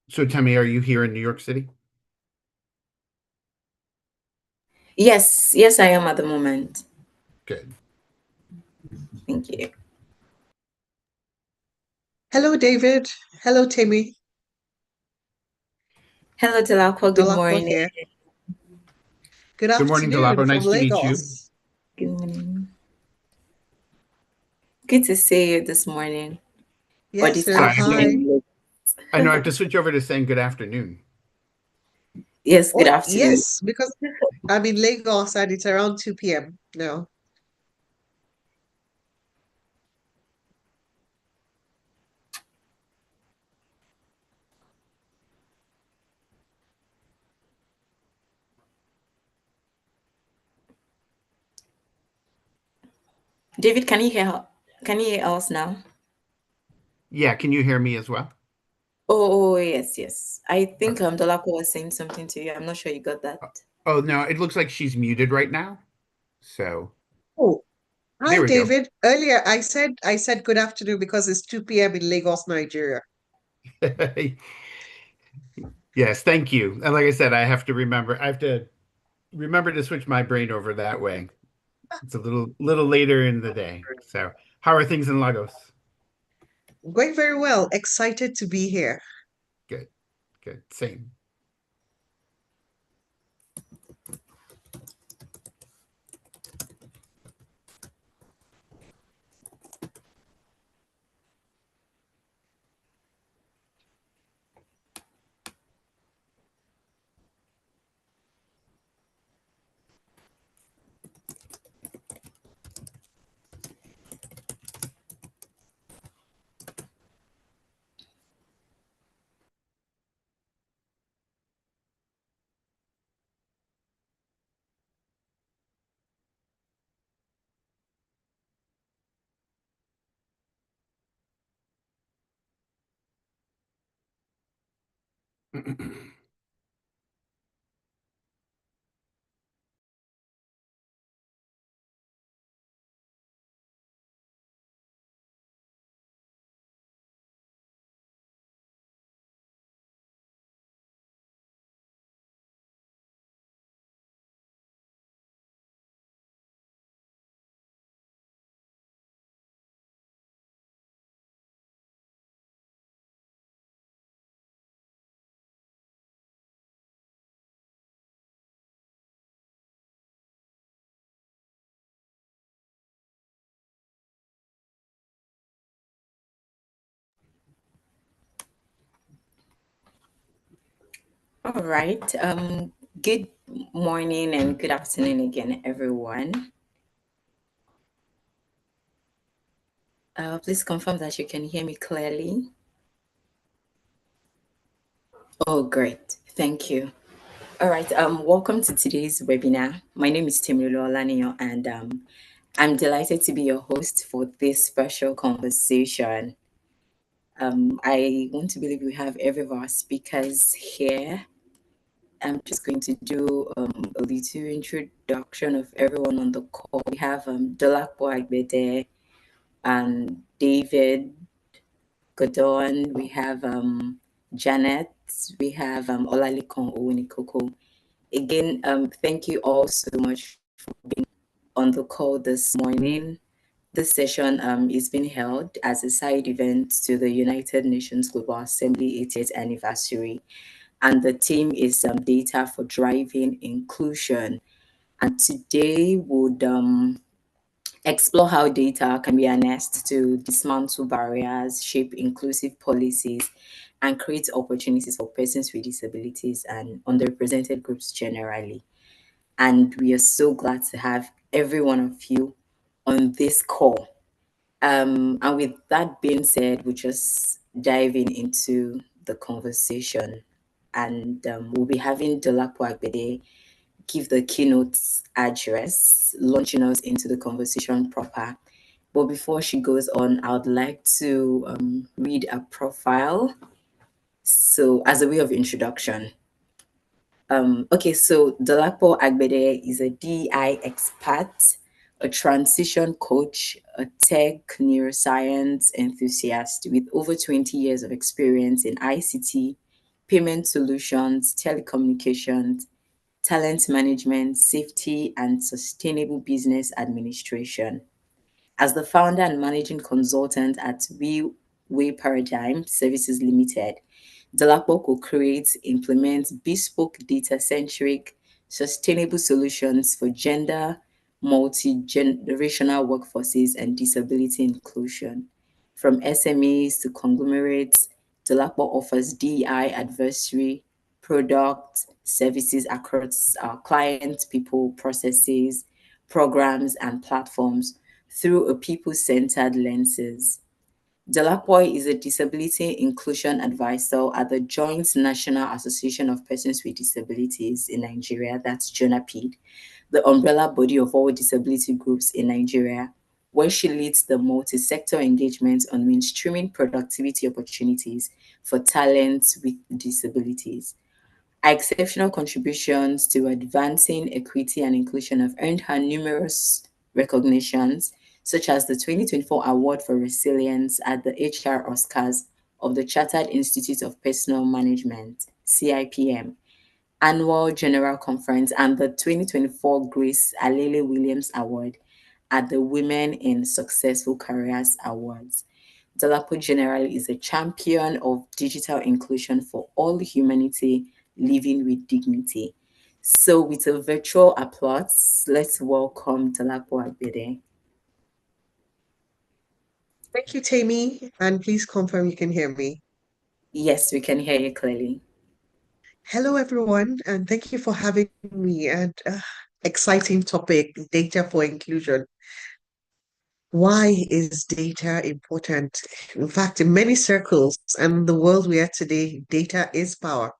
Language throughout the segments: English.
So Tammy, are you here in New York City? Yes, yes, I am at the moment. Good. Thank you. Hello, David. Hello, Timmy. Hello, Delacqua. Good Dolapo morning. here. Good Good morning, afternoon Delapo. from Nice to meet you. Lagos. Good morning. Good to see you this morning or Yes, this So sir. Hi. afternoon. I know I have to switch over to saying good afternoon. Yes, good Oh, afternoon. yes, because I'm in Lagos and it's around 2 p.m. No. David, can you hear us now? Yeah, can you hear me as well? Oh, yes, yes. I think Okay. Delacqua was saying something to you. I'm not sure you got that. Uh, Oh no, it looks like she's muted right now. So Oh, there hi, we go. David. Earlier I said good afternoon because it's 2 p.m. in Lagos, Nigeria. Yes, thank you. And like I said, I have to remember to switch my brain over that way. It's a little later in the day. So how are things in Lagos? Going very well. Excited to be here. Good, good. Same. All right. Good morning and good afternoon again, everyone. Please confirm that you can hear me clearly. Oh, great. Thank you. All right. Welcome to today's webinar. My name is Timurilo Olaniyo, and I'm delighted to be your host for this special conversation. I want to believe we have every of our speakers here. I'm just going to do a little introduction of everyone on the call. We have Dolapo Agbede and David Godon. We have Janet. We have Olalikon Owonikoko. Again, thank you all so much for being on the call this morning. This session is being held as a side event to the United Nations Global Assembly 80th anniversary. And the theme is data for driving inclusion. And today would explore how data can be harnessed to dismantle barriers, shape inclusive policies, and create opportunities for persons with disabilities and underrepresented groups generally. And we are so glad to have every one of you on this call. And with that being said, we're just diving into the conversation. And we'll be having Dolapo Agbede give the keynote address, launching us into the conversation proper. But before she goes on, I would like to read a profile. So, as a way of introduction, okay, so Dolapo Agbede is a DI expert, a transition coach, a tech neuroscience enthusiast with over 20 years of experience in ICT, payment solutions, telecommunications, talent management, safety, and sustainable business administration. As the founder and managing consultant at Way Paradigm Services Limited, Dolapo co-creates, implements bespoke data-centric, sustainable solutions for gender, multi-generational workforces, and disability inclusion. From SMEs to conglomerates, Dolapo offers DEI advisory, product, services across our clients, people, processes, programs, and platforms through a people-centered lenses. Delapoy is a disability inclusion advisor at the Joint National Association of Persons with Disabilities in Nigeria, that's JONAPID, the umbrella body of all disability groups in Nigeria, where she leads the multi-sector engagement on mainstreaming productivity opportunities for talents with disabilities. Her exceptional contributions to advancing equity and inclusion have earned her numerous recognitions, such as the 2024 Award for Resilience at the HR Oscars of the Chartered Institute of Personal Management, CIPM, Annual General Conference, and the 2024 Grace Alele Williams Award at the Women in Successful Careers Awards. Dolapo generally is a champion of digital inclusion for all humanity living with dignity. So, with a virtual applause, let's welcome Dolapo Agbede. Thank you, Tammy. And please confirm you can hear me. Yes, we can hear you clearly. Hello, everyone, and thank you for having me. And exciting topic, data for inclusion. Why is data important? In fact, in many circles and the world we are today, data is power.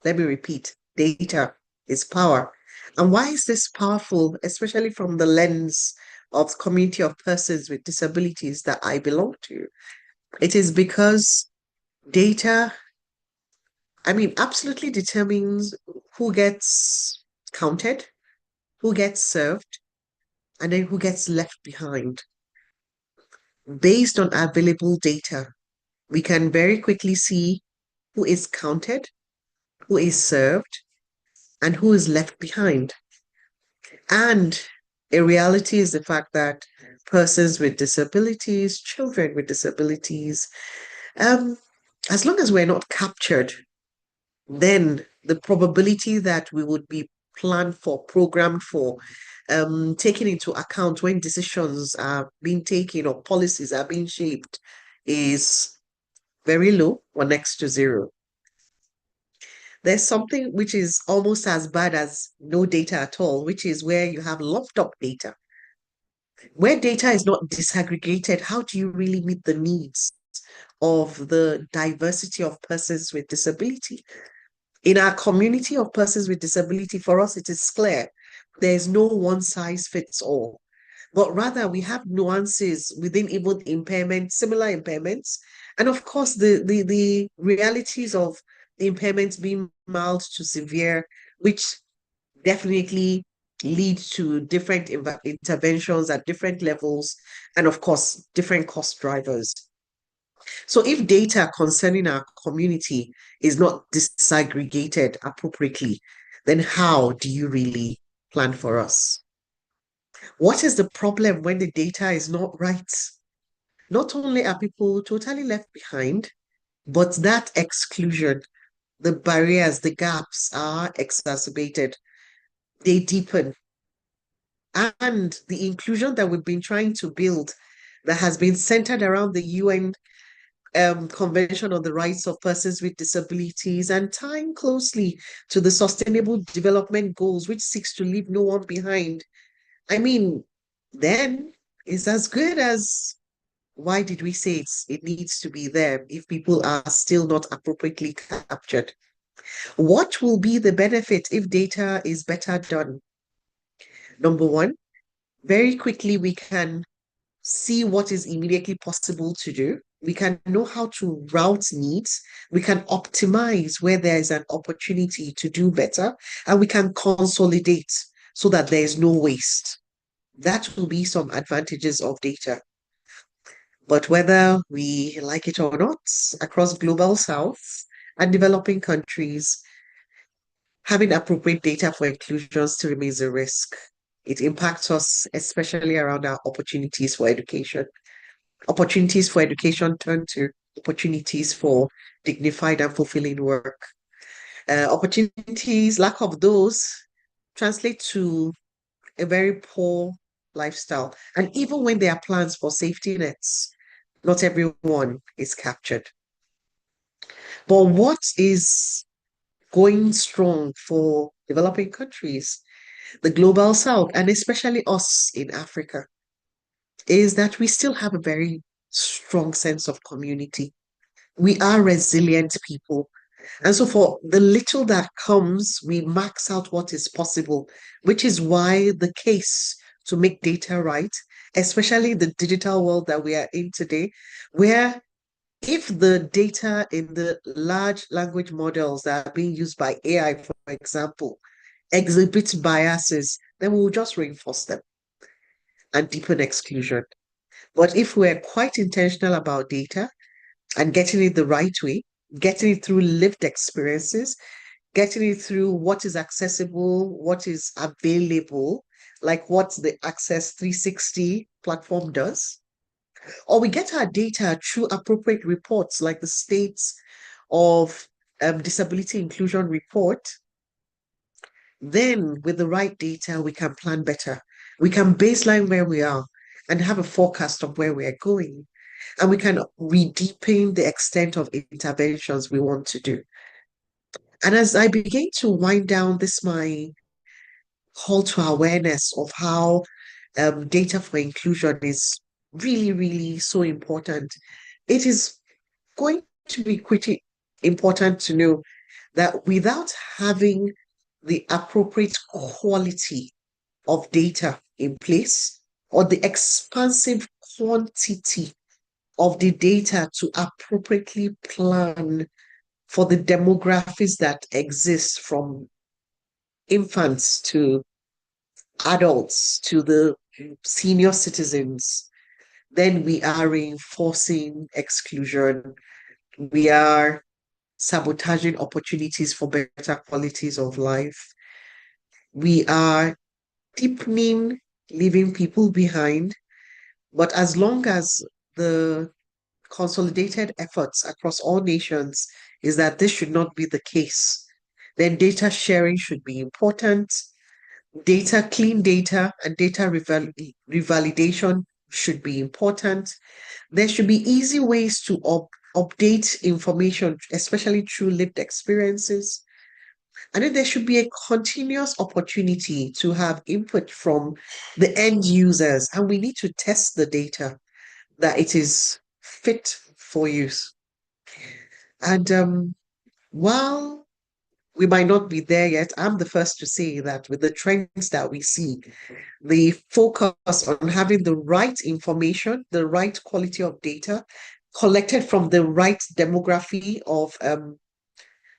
Let me repeat, data is power. And why is this powerful, especially from the lens of the community of persons with disabilities that I belong to? It is because data, absolutely determines who gets counted, who gets served, and then who gets left behind. Based on available data, we can very quickly see who is counted, who is served, and who is left behind. And a reality is the fact that persons with disabilities, children with disabilities, um, as long as we're not captured, then the probability that we would be planned for, programmed for, taken into account when decisions are being taken or policies are being shaped is very low or next to zero. There's something which is almost as bad as no data at all, which is where you have locked up data. Where data is not disaggregated, how do you really meet the needs of the diversity of persons with disability? In our community of persons with disability, for us, it is clear there's no one size fits all, but rather we have nuances within even impairments, similar impairments, and of course the realities of the impairments being mild to severe, which definitely lead to different interventions at different levels, and of course different cost drivers. So if data concerning our community is not disaggregated appropriately, then how do you really plan for us? What is the problem when the data is not right? Not only are people totally left behind, but that exclusion, the barriers, the gaps are exacerbated. They deepen. And the inclusion that we've been trying to build that has been centered around the UN Convention on the Rights of Persons with Disabilities and tying closely to the Sustainable Development Goals, which seeks to leave no one behind. Then it's as good as why did we say it needs to be there if people are still not appropriately captured? What will be the benefit if data is better done? Number one, very quickly we can see what is immediately possible to do. We can know how to route needs. We can optimize where there is an opportunity to do better, and we can consolidate so that there is no waste. That will be some advantages of data. But whether we like it or not, across Global South, And developing countries, having appropriate data for inclusion still remains a risk. It impacts us, especially around our opportunities for education. Opportunities for education turn to opportunities for dignified and fulfilling work. Opportunities, lack of those, translate to a very poor lifestyle. And even when there are plans for safety nets, not everyone is captured. But what is going strong for developing countries, the global south, and especially us in Africa, is that we still have a very strong sense of community. We are resilient people. And so, for the little that comes, we max out what is possible, which is why the case to make data right, especially the digital world that we are in today, where if the data in the large language models that are being used by AI, for example, exhibit biases, then we'll just reinforce them and deepen exclusion. But if we're quite intentional about data and getting it the right way, getting it through lived experiences, getting it through what is accessible, what is available, like what the Access 360 platform does, or we get our data through appropriate reports like the States of Disability Inclusion Report, then with the right data, we can plan better. We can baseline where we are and have a forecast of where we are going. And we can redeepen the extent of interventions we want to do. And as I begin to wind down this, my call to awareness of how data for inclusion is really, really so important, it is going to be pretty important to know that without having the appropriate quality of data in place or the expansive quantity of the data to appropriately plan for the demographics that exist from infants to adults to the senior citizens, then we are reinforcing exclusion. We are sabotaging opportunities for better qualities of life. We are deepening leaving people behind. But as long as the consolidated efforts across all nations is that this should not be the case, then data sharing should be important. Data, clean data, and data revalidation should be important. There should be easy ways to update information, especially through lived experiences. And then there should be a continuous opportunity to have input from the end users, and we need to test the data that it is fit for use. And while we might not be there yet, I'm the first to say that with the trends that we see, the focus on having the right information, the right quality of data collected from the right demography of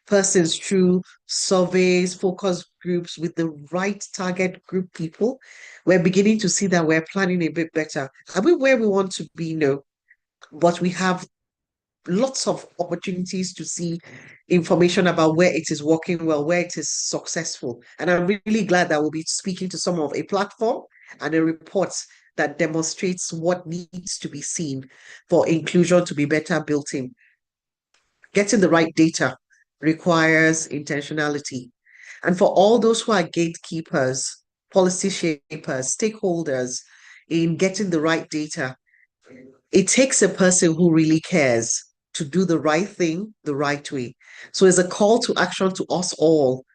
persons through surveys, focus groups with the right target group people, we're beginning to see that we're planning a bit better. Are we where we want to be? No, but we have lots of opportunities to see information about where it is working well, where it is successful. And I'm really glad that we'll be speaking to some of a platform and a report that demonstrates what needs to be seen for inclusion to be better built in. Getting the right data requires intentionality. And for all those who are gatekeepers, policy shapers, stakeholders in getting the right data, it takes a person who really cares to do the right thing the right way. So it's a call to action to us all.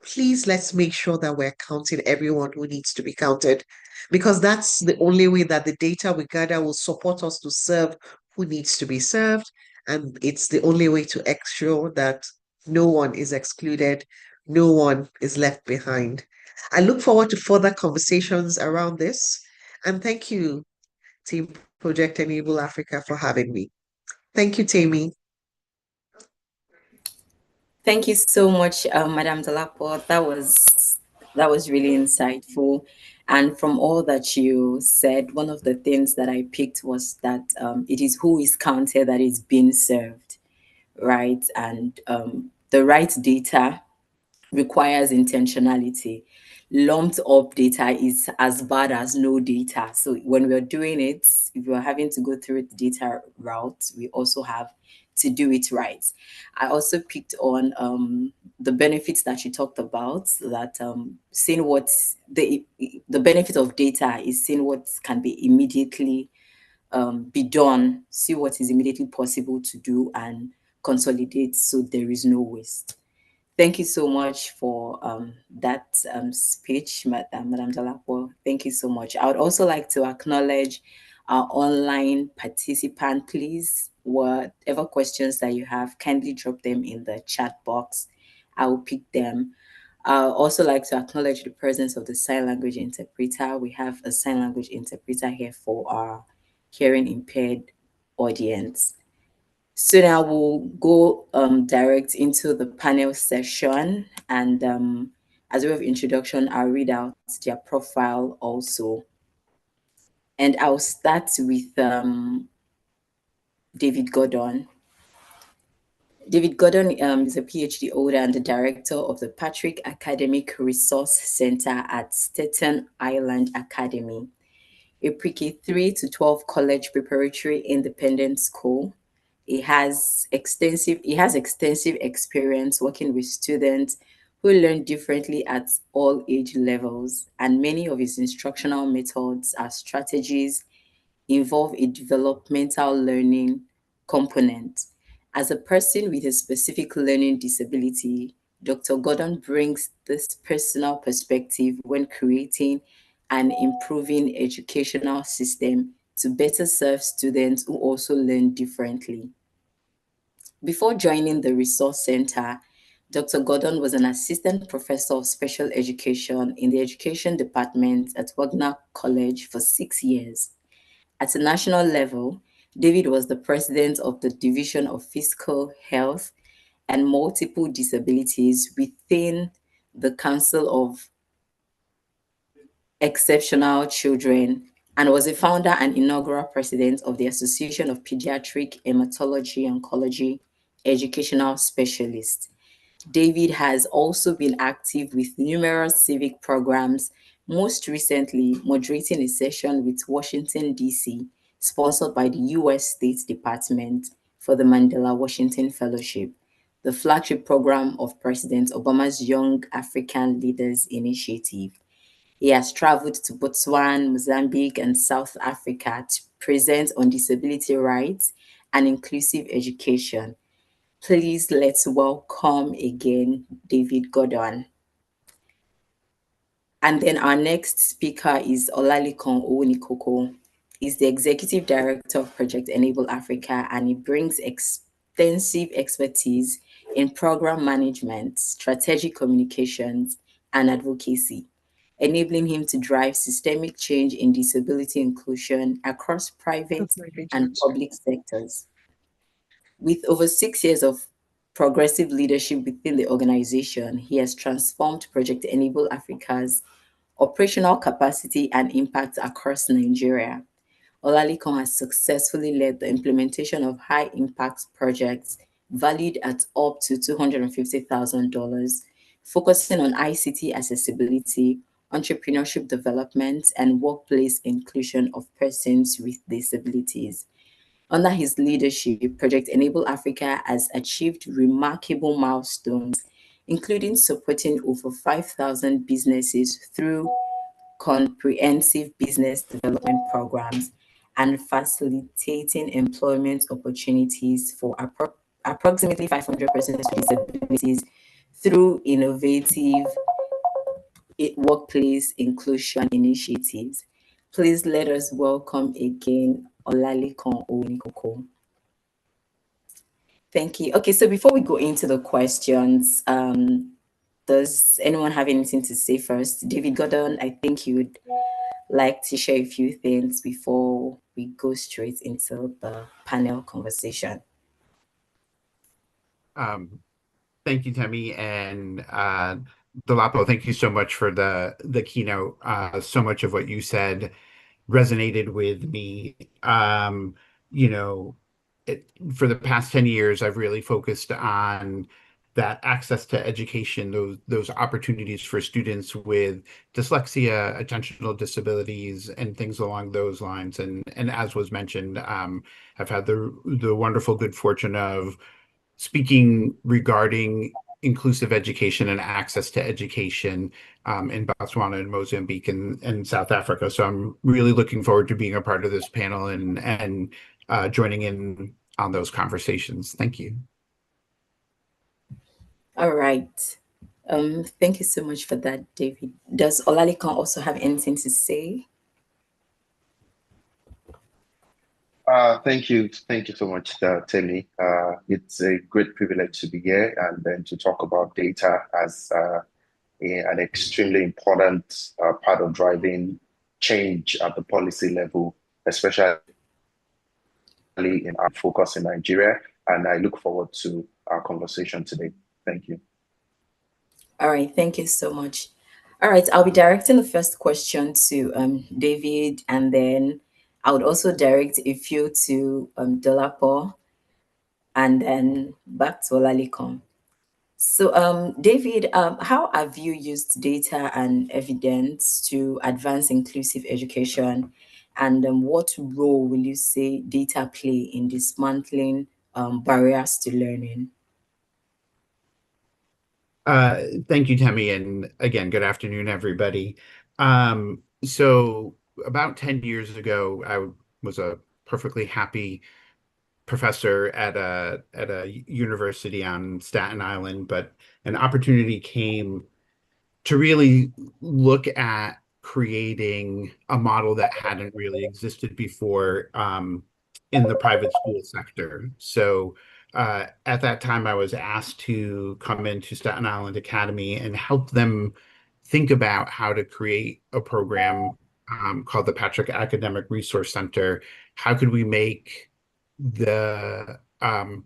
Please let's make sure that we're counting everyone who needs to be counted, because that's the only way that the data we gather will support us to serve who needs to be served. And it's the only way to ensure that no one is excluded, no one is left behind. I look forward to further conversations around this. And thank you, Team Project Enable Africa, for having me. Thank you, Tammy. Thank you so much, Madam Delapo. That was really insightful. And from all that you said, one of the things that I picked was that it is who is counted that is being served, right? And the right data requires intentionality. Lumped up data is as bad as no data. So when we're doing it, if we're having to go through the data route, we also have to do it right. I also picked on the benefits that you talked about, that seeing what the benefit of data is seeing what can be immediately be done, see what is immediately possible to do, and consolidate so there is no waste. Thank you so much for that speech, Madam Dalapo. Thank you so much. I would also like to acknowledge our online participant. Please, whatever questions that you have, kindly drop them in the chat box. I will pick them. I would also like to acknowledge the presence of the sign language interpreter. We have a sign language interpreter here for our hearing impaired audience. So now we'll go direct into the panel session, and as a way of introduction, I'll read out their profile also. And I'll start with David Gordon. David Gordon is a PhD holder and the director of the Patrick Academic Resource Center at Staten Island Academy, a pre-K 3 to 12 college preparatory independent school. He has extensive experience working with students who learn differently at all age levels, and many of his instructional methods are strategies involve a developmental learning component. As a person with a specific learning disability, Dr. Gordon brings this personal perspective when creating and improving educational system to better serve students who also learn differently. Before joining the Resource Center, Dr. Gordon was an assistant professor of special education in the education department at Wagner College for 6 years. At a national level, David was the president of the Division of Physical Health and Multiple Disabilities within the Council of Exceptional Children, and was a founder and inaugural president of the Association of Pediatric Hematology Oncology Educational Specialists. David has also been active with numerous civic programs, most recently moderating a session with Washington, D.C., sponsored by the U.S. State Department for the Mandela Washington Fellowship, the flagship program of President Obama's Young African Leaders Initiative. He has traveled to Botswana, Mozambique, and South Africa to present on disability rights and inclusive education. Please let's welcome again David Gordon. And then our next speaker is Olalikon Owonikoko. He's the Executive Director of Project Enable Africa, and he brings extensive expertise in program management, strategic communications, and advocacy, enabling him to drive systemic change in disability inclusion across private and public sectors. With over 6 years of progressive leadership within the organization, he has transformed Project Enable Africa's operational capacity and impact across Nigeria. Olalikon has successfully led the implementation of high impact projects valued at up to $250,000, focusing on ICT accessibility, entrepreneurship development, and workplace inclusion of persons with disabilities. Under his leadership, Project Enable Africa has achieved remarkable milestones, including supporting over 5,000 businesses through comprehensive business development programs and facilitating employment opportunities for approximately 500 persons with disabilities through innovative workplace inclusion initiatives. Please let us welcome again Olalikon Owonikoko. Thank you. Okay, so before we go into the questions, does anyone have anything to say first? David Gordon, I think you would like to share a few things before we go straight into the panel conversation. Thank you, Temi, and Dolapo, thank you so much for the keynote. So much of what you said resonated with me. You know, for the past 10 years, I've really focused on that access to education, those opportunities for students with dyslexia, attentional disabilities, and things along those lines. And as was mentioned, I've had the wonderful good fortune of speaking regarding inclusive education and access to education in Botswana and Mozambique and South Africa. So I'm really looking forward to being a part of this panel and joining in on those conversations. Thank you. All right. Thank you so much for that, David. Does Olalekan also have anything to say? Thank you. Thank you so much, Temi. It's a great privilege to be here and then to talk about data as an extremely important part of driving change at the policy level, especially in our focus in Nigeria. And I look forward to our conversation today. Thank you. All right, thank you so much. All right, I'll be directing the first question to David, and then I would also direct a few to Dolapo, and then back to Olalekan. So, David, how have you used data and evidence to advance inclusive education? And what role will you say data play in dismantling barriers to learning? Thank you, Temi, and again, good afternoon, everybody. So about 10 years ago, I was a perfectly happy professor at a university on Staten Island, but an opportunity came to really look at creating a model that hadn't really existed before in the private school sector. So at that time, I was asked to come into Staten Island Academy and help them think about how to create a program called the Patrick Academic Resource Center. How could we make the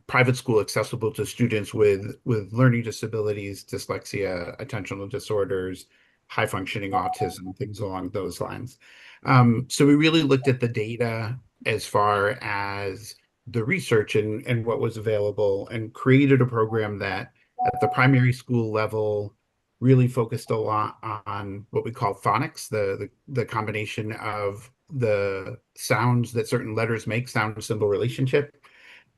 private school accessible to students with learning disabilities, dyslexia, attentional disorders, high functioning autism, things along those lines. So we really looked at the data as far as the research and what was available and created a program that at the primary school level really focused a lot on what we call phonics, the combination of the sounds that certain letters make, sound symbol relationship,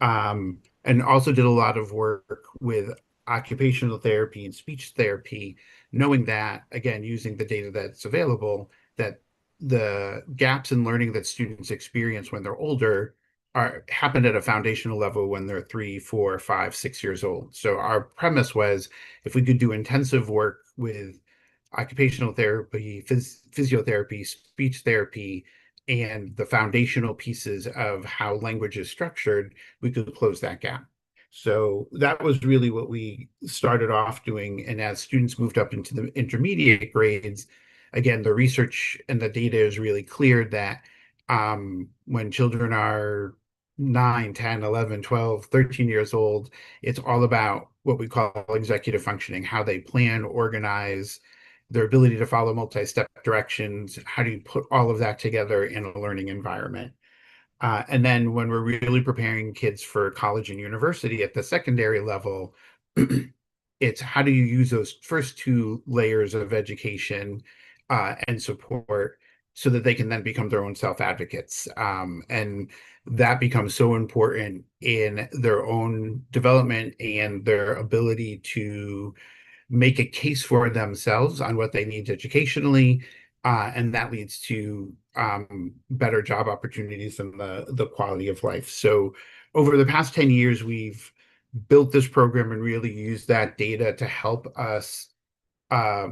and also did a lot of work with occupational therapy and speech therapy, knowing that, again, using the data that's available, that the gaps in learning that students experience when they're older are happen at a foundational level when they're 3, 4, 5, 6 years old. So our premise was if we could do intensive work with occupational therapy, physiotherapy, speech therapy, and the foundational pieces of how language is structured, we could close that gap. So that was really what we started off doing. And as students moved up into the intermediate grades, again, the research and the data is really clear that when children are 9, 10, 11, 12, 13 years old, it's all about what we call executive functioning, how they plan, organize, their ability to follow multi-step directions. How do you put all of that together in a learning environment? And then when we're really preparing kids for college and university at the secondary level, it's how do you use those first two layers of education and support so that they can then become their own self-advocates. And that becomes so important in their own development and their ability to make a case for themselves on what they need educationally, and that leads to better job opportunities and the quality of life. So over the past 10 years, we've built this program and really used that data to help us uh,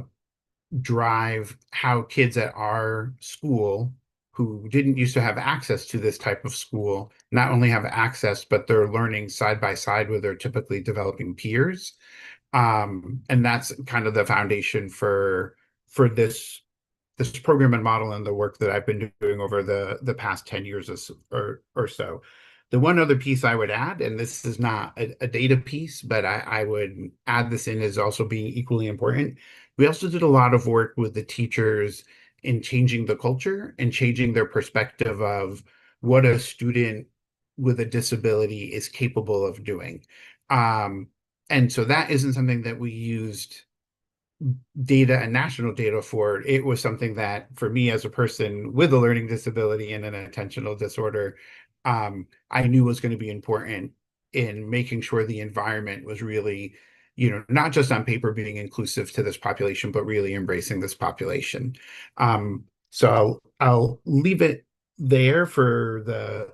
drive how kids at our school who didn't used to have access to this type of school not only have access, but they're learning side by side with their typically developing peers. And that's kind of the foundation for this program and model and the work that I've been doing over the past 10 years or so. The one other piece I would add, and this is not a data piece, but I would add this in as also being equally important. We also did a lot of work with the teachers in changing the culture and changing their perspective of what a student with a disability is capable of doing. And so that isn't something that we used data and national data for. It was something that, for me as a person with a learning disability and an attentional disorder, I knew was going to be important in making sure the environment was really, not just on paper being inclusive to this population, but really embracing this population. So I'll leave it there for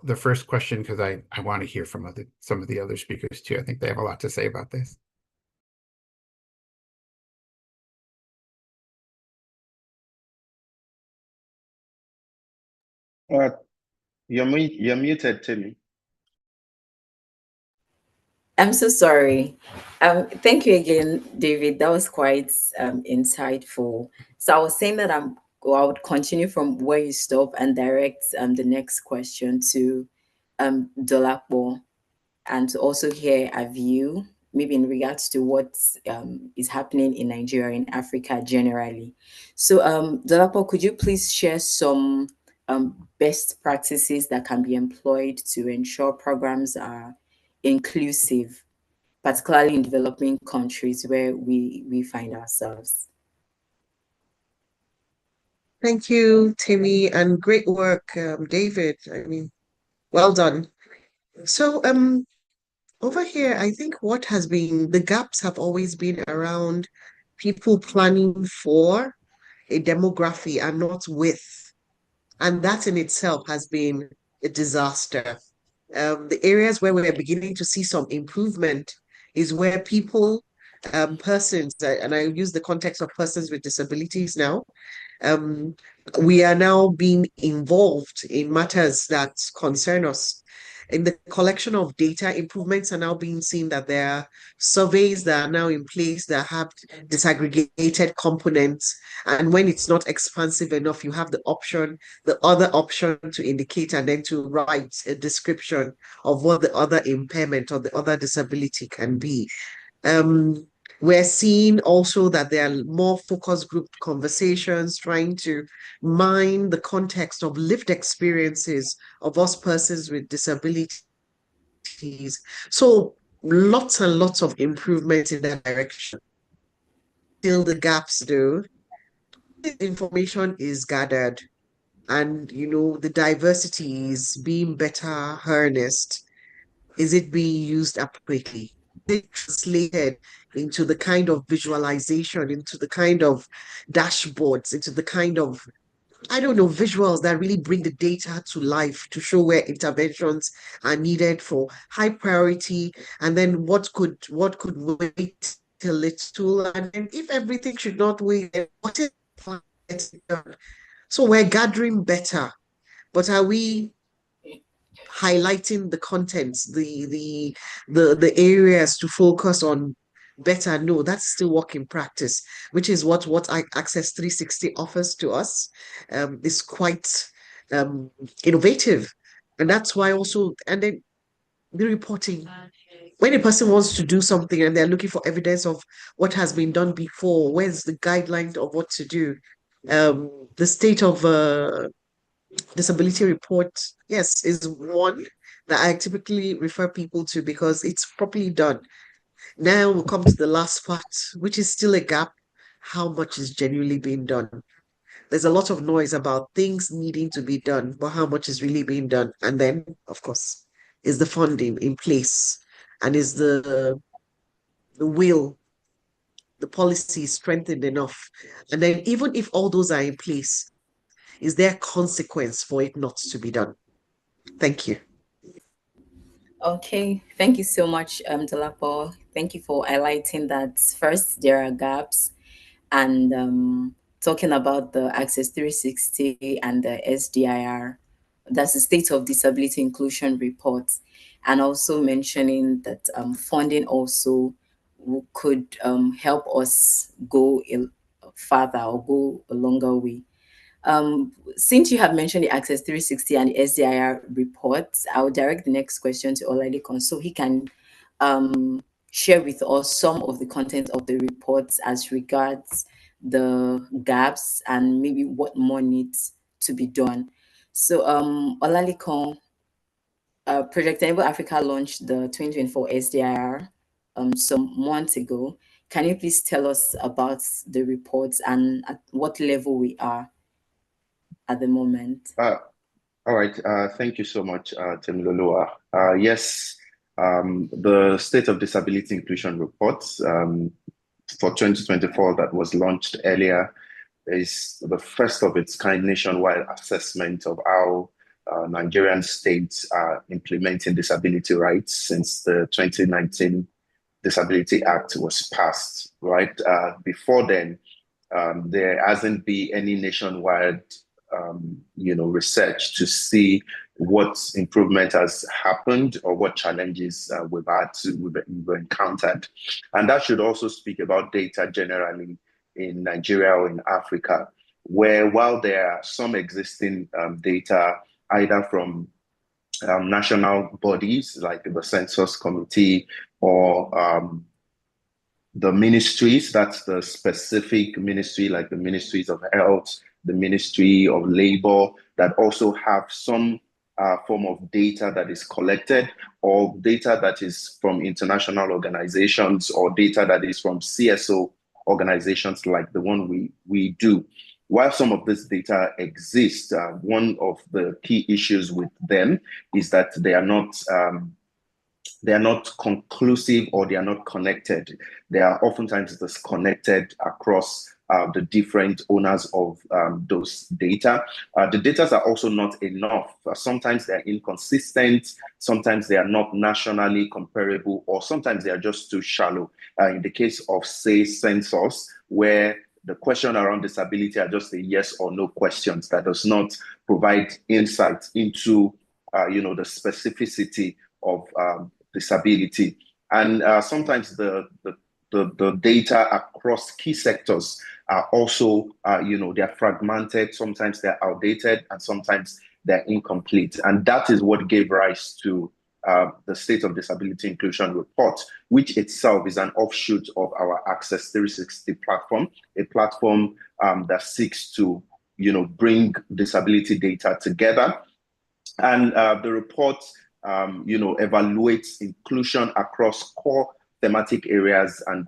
the first question, because I want to hear from some of the other speakers too. I think they have a lot to say about this. Uh, you're muted, Timmy. I'm so sorry. Thank you again, David. That was quite insightful. So I was saying that I would continue from where you stop and direct the next question to Dolapo, and to also hear a view, maybe in regards to what is happening in Nigeria, in Africa generally. So, Dolapo, could you please share some best practices that can be employed to ensure programs are inclusive, particularly in developing countries where we find ourselves? Thank you, Timmy, and great work, David. I mean, well done. So, over here, I think what has been the gaps have always been around people planning for a demography and not with. And that in itself has been a disaster. The areas where we're beginning to see some improvement is where people, persons, and I use the context of persons with disabilities now, um, we are now being involved in matters that concern us. In the collection of data, improvements are now being seen that there are surveys that are now in place that have disaggregated components. And when it's not expansive enough, you have the other option to indicate and then to write a description of what the other impairment or the other disability can be. Um, we're seeing also that there are more focus group conversations trying to mine the context of lived experiences of us persons with disabilities. So lots and lots of improvement in that direction. Still the gaps though. Information is gathered and the diversity is being better harnessed. Is it being used appropriately? Is it translated into the kind of visualization, into the kind of dashboards, into the kind of, I don't know, visuals that really bring the data to life to show where interventions are needed for high priority, and then what could wait a little, and then if everything should not wait, then what is done? So we're gathering better, but are we highlighting the contents, the areas to focus on better? No, that's still work in practice, which is what Access 360 offers to us. Is quite innovative. And that's why also, and then the reporting. When a person wants to do something and they're looking for evidence of what has been done before, where's the guideline of what to do? The state of disability report, yes, is one that I typically refer people to because it's properly done. Now we'll come to the last part, which is still a gap. How much is genuinely being done? There's a lot of noise about things needing to be done, but how much is really being done? And then, of course, is the funding in place? And is the will, the policy strengthened enough? And then even if all those are in place, is there consequence for it not to be done? Thank you. Okay, thank you so much, Dolapo. Thank you for highlighting that first there are gaps, and talking about the Access 360 and the SDIR, that's the State of Disability Inclusion Report, and also mentioning that funding also could help us go farther or go a longer way. Since you have mentioned the Access 360 and the SDIR reports, I'll direct the next question to Olalikon so he can share with us some of the content of the reports as regards the gaps and maybe what more needs to be done. So, Olalikon, Project Enable Africa launched the 2024 SDIR some months ago. Can you please tell us about the reports and at what level we are at the moment? All right. Thank you so much, Temiloluwa. Yes, the State of Disability Inclusion Report for 2024 that was launched earlier is the first of its kind nationwide assessment of how Nigerian states are implementing disability rights since the 2019 Disability Act was passed, right? Before then, there hasn't been any nationwide research to see what improvement has happened or what challenges we've encountered. And that should also speak about data generally in Nigeria or in Africa, where while there are some existing data, either from national bodies like the Census Committee or the ministries, that's the specific ministry, like the ministries of health, the Ministry of Labor, that also have some form of data that is collected, or data that is from international organizations, or data that is from CSO organizations like the one we do. While some of this data exists, one of the key issues with them is that they are not conclusive, or they are not connected. They are oftentimes disconnected across the different owners of those data. The data are also not enough. Sometimes they're inconsistent, sometimes they are not nationally comparable, or sometimes they are just too shallow. In the case of, say, census, where the question around disability are just a yes or no questions that does not provide insight into the specificity of disability. And sometimes the data across key sectors are also, they're fragmented, sometimes they're outdated, and sometimes they're incomplete. And that is what gave rise to the State of Disability Inclusion Report, which itself is an offshoot of our Access 360 platform, a platform that seeks to, bring disability data together. And the report evaluates inclusion across core thematic areas and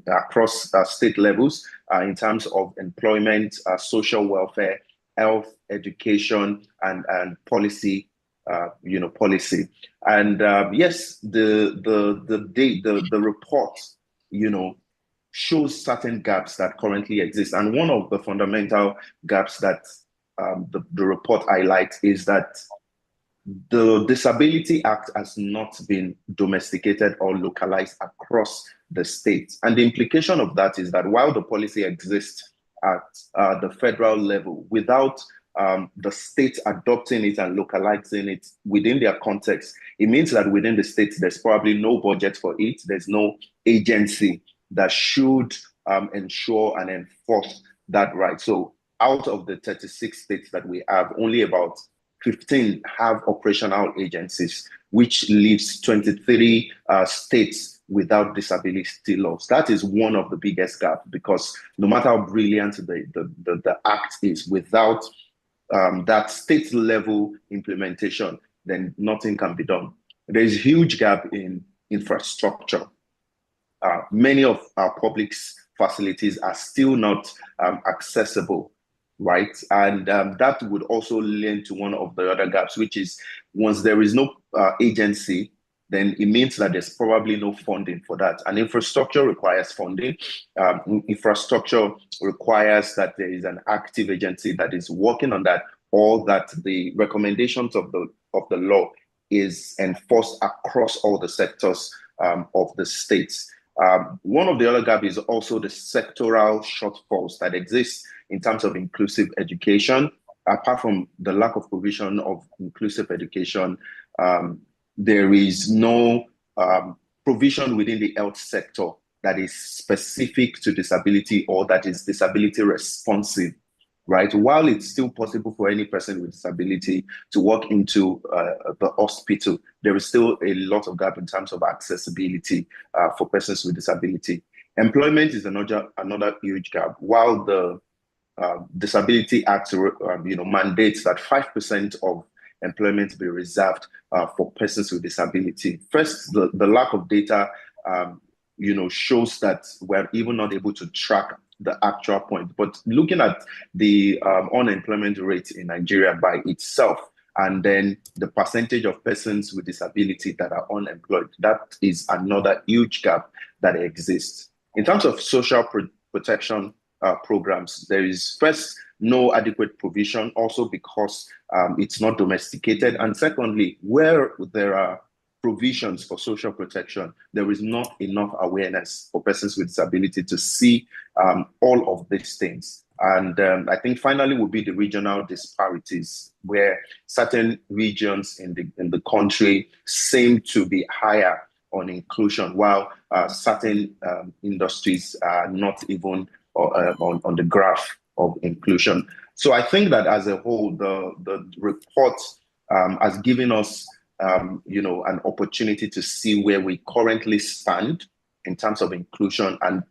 across state levels in terms of employment, social welfare, health, education, and policy. Policy. And yes, the report, shows certain gaps that currently exist. And one of the fundamental gaps that the report highlights is that the Disability Act has not been domesticated or localized across the state. And the implication of that is that while the policy exists at the federal level, without the state adopting it and localizing it within their context, it means that within the states, there's probably no budget for it. There's no agency that should ensure and enforce that right. So out of the 36 states that we have, only about 15 have operational agencies, which leaves 23 states without disability laws. That is one of the biggest gaps, because no matter how brilliant the act is, without that state level implementation, then nothing can be done. There's a huge gap in infrastructure. Many of our public facilities are still not accessible, right? And that would also lend to one of the other gaps, which is once there is no agency, then it means that there's probably no funding for that. And infrastructure requires funding. Infrastructure requires that there is an active agency that is working on that, or that the recommendations of the law is enforced across all the sectors of the states. One of the other gaps is also the sectoral shortfalls that exist in terms of inclusive education. Apart from the lack of provision of inclusive education, there is no provision within the health sector that is specific to disability or that is disability responsive, right? While it's still possible for any person with disability to walk into the hospital, there is still a lot of gap in terms of accessibility for persons with disability. Employment is another huge gap. While the Disability Act mandates that 5% of employment be reserved for persons with disability. First, the lack of data, shows that we're even not able to track the actual point. But looking at the unemployment rate in Nigeria by itself, and then the percentage of persons with disability that are unemployed, that is another huge gap that exists. In terms of social protection programs, there is first no adequate provision, also because it's not domesticated. And secondly, where there are provisions for social protection, there is not enough awareness for persons with disability to see all of these things. And I think finally would be the regional disparities, where certain regions in the country seem to be higher on inclusion, while certain industries are not even on the graph of inclusion. So I think that as a whole, the report has given us an opportunity to see where we currently stand in terms of inclusion, and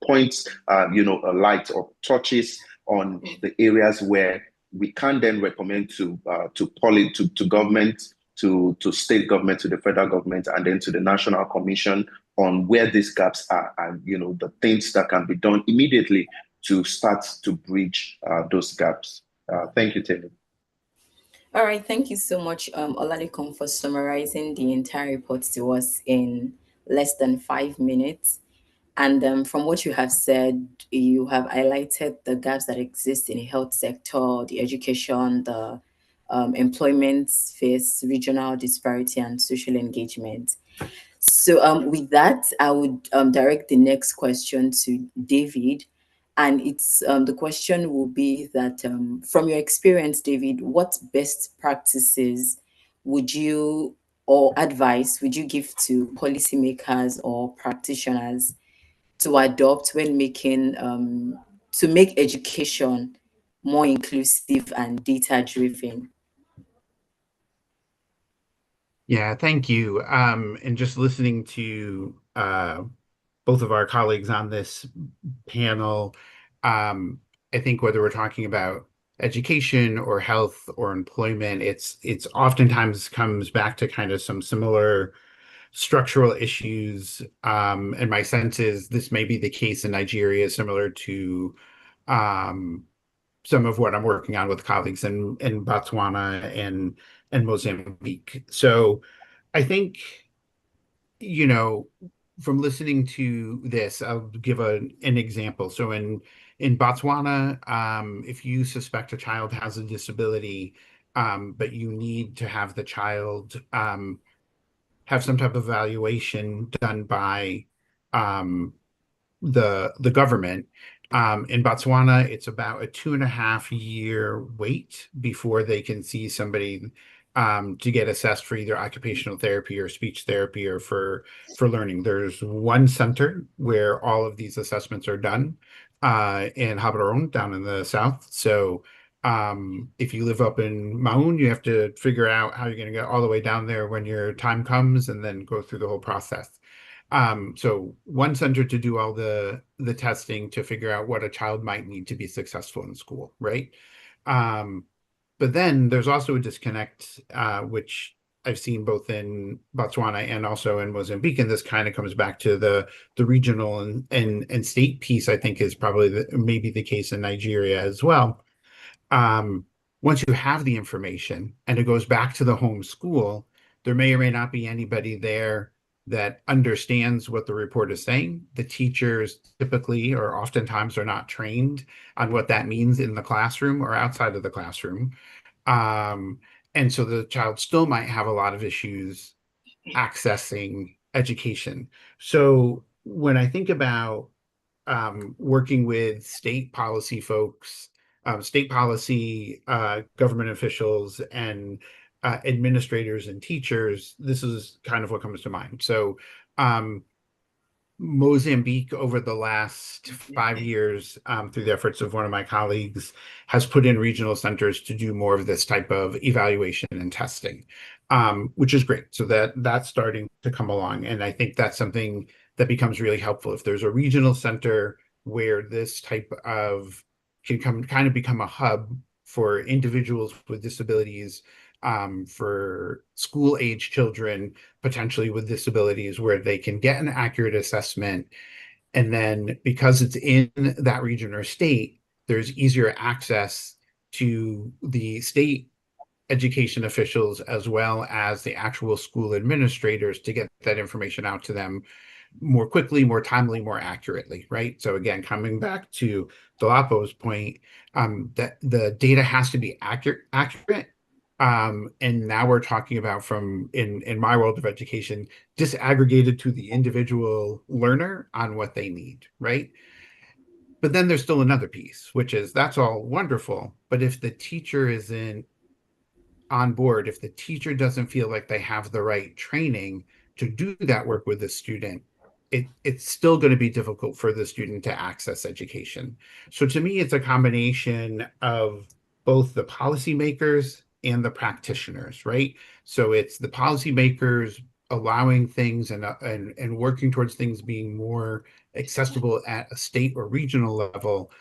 points, a light or touches on the areas where we can then recommend to government, to state government, to the federal government, and then to the National Commission on where these gaps are, and the things that can be done immediately to start to bridge those gaps. Thank you, Taylor. All right, thank you so much, Olalekan, for summarizing the entire report to us in less than 5 minutes. And from what you have said, you have highlighted the gaps that exist in the health sector, the education, the employment space, regional disparity, and social engagement. So with that, I would direct the next question to David. And it's the question will be that from your experience, David, what best practices would you or advice would you give to policymakers or practitioners to adopt when making to make education more inclusive and data driven? Yeah, thank you. And just listening to both of our colleagues on this panel, I think whether we're talking about education or health or employment, it's oftentimes comes back to kind of some similar structural issues. And my sense is this may be the case in Nigeria, similar to um, some of what I'm working on with colleagues in Botswana and Mozambique. So I think, you know, from listening to this, I'll give an example. So in Botswana, if you suspect a child has a disability, but you need to have the child have some type of evaluation done by um, the government. In Botswana, it's about a 2.5 year wait before they can see somebody to get assessed for either occupational therapy or speech therapy or for learning. There's one center where all of these assessments are done in Gaborone down in the south. So if you live up in Maun, you have to figure out how you're going to get all the way down there when your time comes and then go through the whole process. So one center to do all the testing to figure out what a child might need to be successful in school, right? But then there's also a disconnect, which I've seen both in Botswana and also in Mozambique, and this kind of comes back to the regional and state piece. I think is probably maybe the case in Nigeria as well. Once you have the information and it goes back to the home school, there may or may not be anybody there that understands what the report is saying. The teachers typically or oftentimes are not trained on what that means in the classroom or outside of the classroom. And so the child still might have a lot of issues accessing education. So when I think about working with state policy folks, state policy, government officials, and administrators and teachers, this is kind of what comes to mind. So Mozambique over the last 5 years, through the efforts of one of my colleagues, has put in regional centers to do more of this type of evaluation and testing, which is great. So that's starting to come along. And I think that's something that becomes really helpful. If there's a regional center where this type of can kind of become a hub for individuals with disabilities, for school age children, potentially with disabilities, where they can get an accurate assessment. And then because it's in that region or state, there's easier access to the state education officials as well as the actual school administrators to get that information out to them more quickly, more timely, more accurately, right? So again, coming back to Dolapo's point, that the data has to be accurate. And now we're talking about from in my world of education, disaggregated to the individual learner on what they need, right? But then there's still another piece, which is that's all wonderful, but if the teacher isn't on board, if the teacher doesn't feel like they have the right training to do that work with the student, it's still going to be difficult for the student to access education. So to me, it's a combination of both the policymakers and the practitioners, right? So it's the policymakers allowing things and working towards things being more accessible at a state or regional level.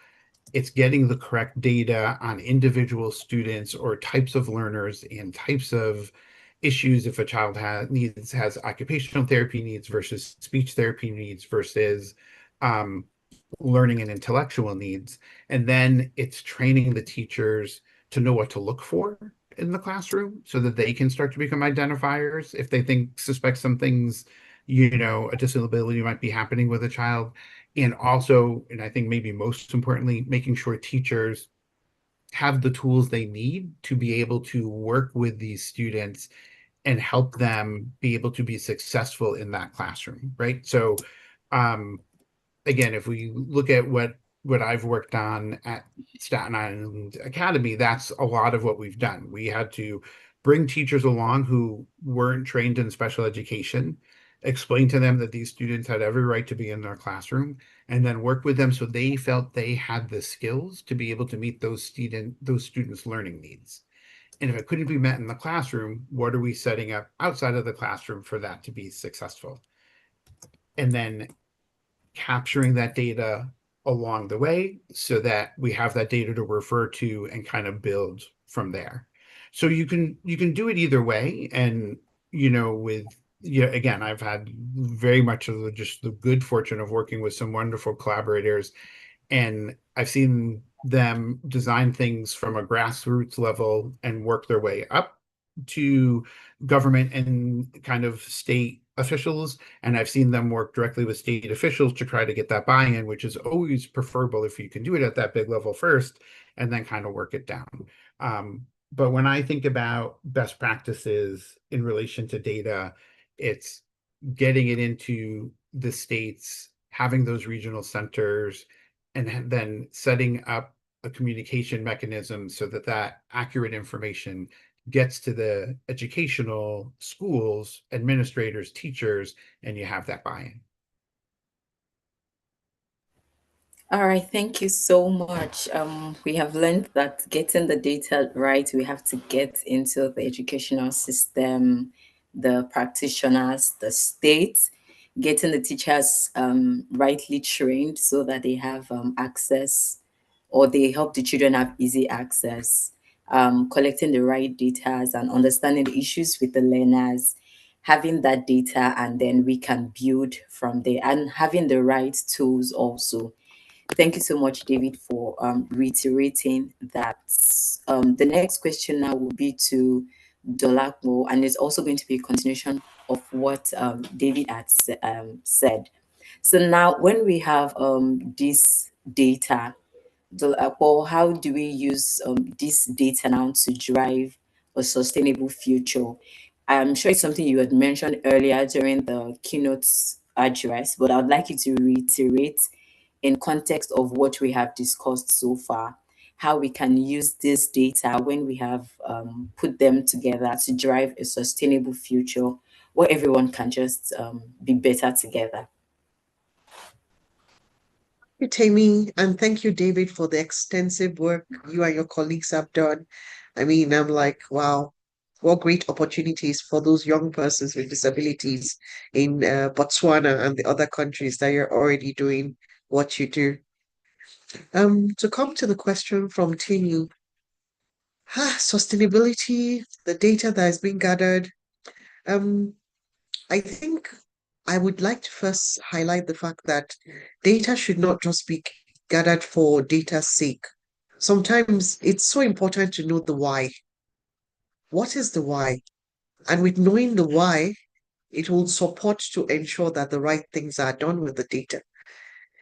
It's getting the correct data on individual students or types of learners and types of issues. If a child has occupational therapy needs versus speech therapy needs versus um, learning and intellectual needs. And then it's training the teachers to know what to look for in the classroom so that they can start to become identifiers if they suspect some things, a disability might be happening with a child. And also, and I think maybe most importantly, making sure teachers have the tools they need to be able to work with these students and help them be able to be successful in that classroom, right? So um, again, if we look at what I've worked on at Staten Island Academy, that's a lot of what we've done. We had to bring teachers along who weren't trained in special education, explain to them that these students had every right to be in their classroom, and then work with them so they felt they had the skills to be able to meet those students' learning needs. And if it couldn't be met in the classroom, what are we setting up outside of the classroom for that to be successful? And then capturing that data along the way so that we have that data to refer to and kind of build from there. So you can do it either way. And with again, I've had very much of just the good fortune of working with some wonderful collaborators, and I've seen them design things from a grassroots level and work their way up to government and kind of state officials. And I've seen them work directly with state officials to try to get that buy-in, which is always preferable if you can do it at that big level first and then kind of work it down. But when I think about best practices in relation to data, it's getting it into the states, having those regional centers, and then setting up a communication mechanism so that that accurate information gets to the educational schools, administrators, teachers, and you have that buy-in. All right, thank you so much. We have learned that getting the data right, we have to get into the educational system, the practitioners, the state, getting the teachers rightly trained so that they have access, or they help the children have easy access, collecting the right data and understanding the issues with the learners, having that data, and then we can build from there, and having the right tools also. Thank you so much, David, for reiterating that. The next question now will be to Dolakmo, and it's also going to be a continuation of what David had said. So now, when we have this data, Dolakmo, how do we use this data now to drive a sustainable future? I'm sure it's something you had mentioned earlier during the keynote address, but I'd like you to reiterate in context of what we have discussed so far, how we can use this data when we have put them together to drive a sustainable future where everyone can just be better together. You, Tammy, and thank you, David, for the extensive work you and your colleagues have done. I mean, I'm like, wow, what great opportunities for those young persons with disabilities in Botswana and the other countries that you're already doing what you do. To come to the question from Timmy, Sustainability, the data that is being gathered. Um, I think I would like to first highlight the fact that data should not just be gathered for data's sake. Sometimes it's so important to know the why. What is the why? And with knowing the why, it will support to ensure that the right things are done with the data.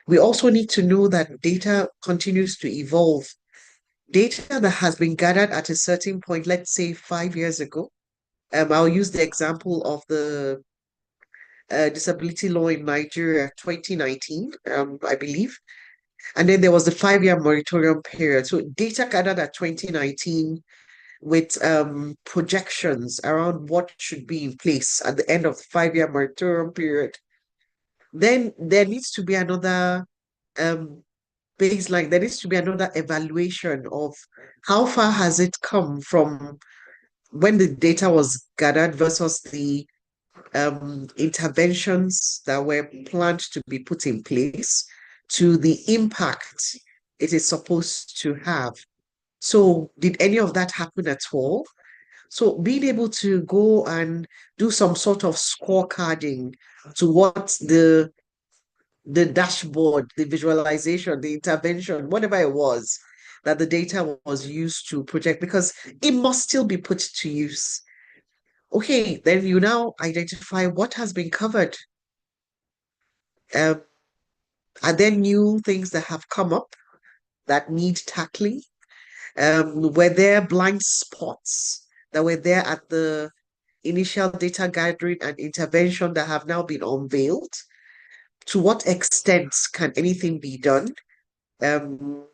We also need to know that data continues to evolve. Data that has been gathered at a certain point, let's say 5 years ago. I'll use the example of the disability law in Nigeria, 2019, I believe. And then there was the 5 year moratorium period. So data gathered at 2019 with projections around what should be in place at the end of the 5 year moratorium period. Then there needs to be another um, baseline. There needs to be another evaluation of how far has it come from when the data was gathered versus the interventions that were planned to be put in place to the impact it is supposed to have. So, did any of that happen at all? So, being able to go and do some sort of scorecarding to what the dashboard, the visualization, the intervention, whatever it was that the data was used to project, because it must still be put to use. Okay, then you now identify what has been covered. Um, are there new things that have come up that need tackling? Were there blind spots that were there at the initial data gathering and intervention that have now been unveiled? To what extent can anything be done? Um,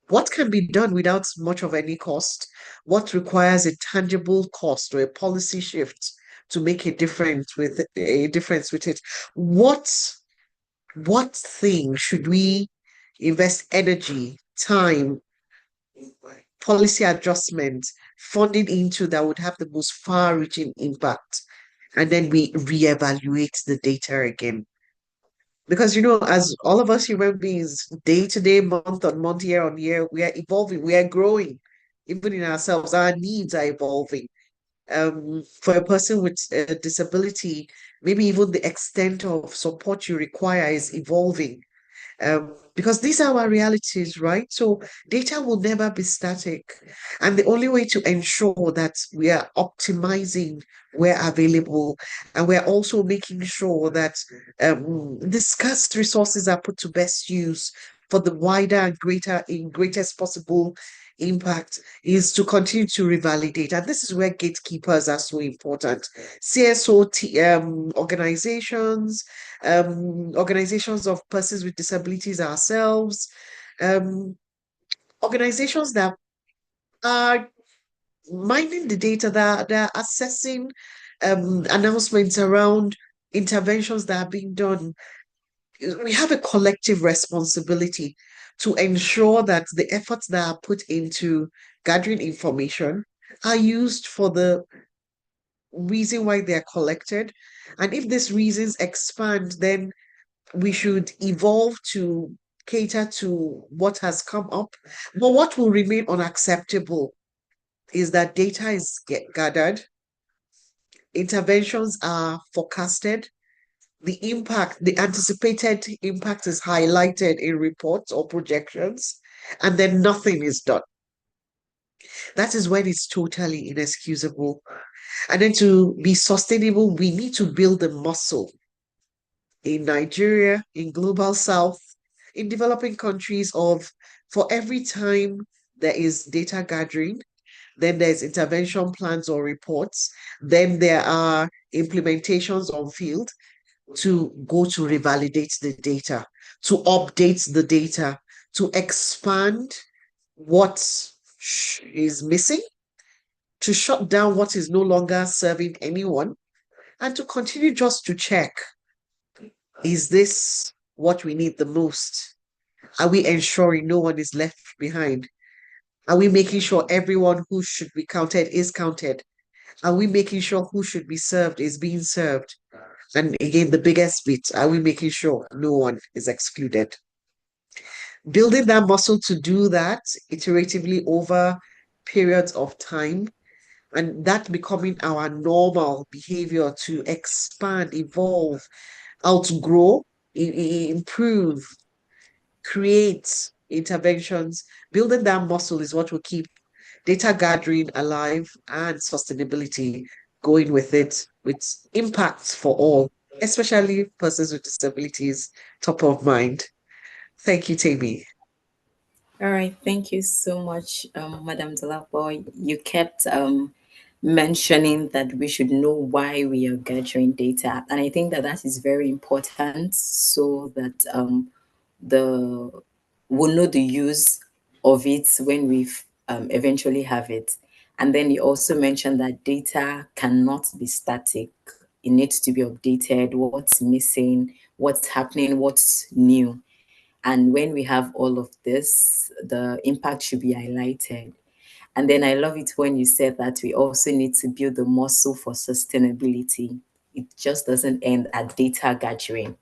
what can be done without much of any cost? What requires a tangible cost or a policy shift to make a difference with it? What thing should we invest energy, time, policy adjustment, funding into that would have the most far-reaching impact? And then we reevaluate the data again. Because, as all of us human beings, day to day, month on month, year on year, we are evolving, we are growing, even in ourselves, our needs are evolving. For a person with a disability, maybe even the extent of support you require is evolving. Because these are our realities, right? So data will never be static. And the only way to ensure that we are optimizing where available, and we're also making sure that the scarce resources are put to best use for the wider and greatest possible impact, is to continue to revalidate. And this is where gatekeepers are so important. CSOT organizations of persons with disabilities ourselves, um, organizations that are mining the data, that are assessing announcements around interventions that are being done. We have a collective responsibility to ensure that the efforts that are put into gathering information are used for the reason why they are collected. And if these reasons expand, then we should evolve to cater to what has come up. But what will remain unacceptable is that data is gathered, interventions are forecasted, the anticipated impact is highlighted in reports or projections, and then nothing is done. That is when it's totally inexcusable. And then to be sustainable, we need to build a muscle in Nigeria, in Global South, in developing countries of for every time there is data gathering, then there's intervention plans or reports, then there are implementations on field to go to revalidate the data, to update the data, to expand what is missing, to shut down what is no longer serving anyone, and to continue just to check, is this what we need the most? Are we ensuring no one is left behind? Are we making sure everyone who should be counted is counted? Are we making sure who should be served is being served? And again, the biggest bit, are we making sure no one is excluded? Building that muscle to do that iteratively over periods of time, and that becoming our normal behavior to expand, evolve, outgrow, improve, create interventions. Building that muscle is what will keep data gathering alive and sustainability going with it, with impacts for all, especially persons with disabilities, top of mind. Thank you, Tammy. All right, thank you so much, Madam Dolapo. You kept mentioning that we should know why we are gathering data, and I think that that is very important so that the we'll know the use of it when we eventually have it. And then you also mentioned that data cannot be static. It needs to be updated. What's missing? What's happening? What's new? And when we have all of this, the impact should be highlighted. And then I love it when you said that we also need to build the muscle for sustainability. It just doesn't end at data gathering.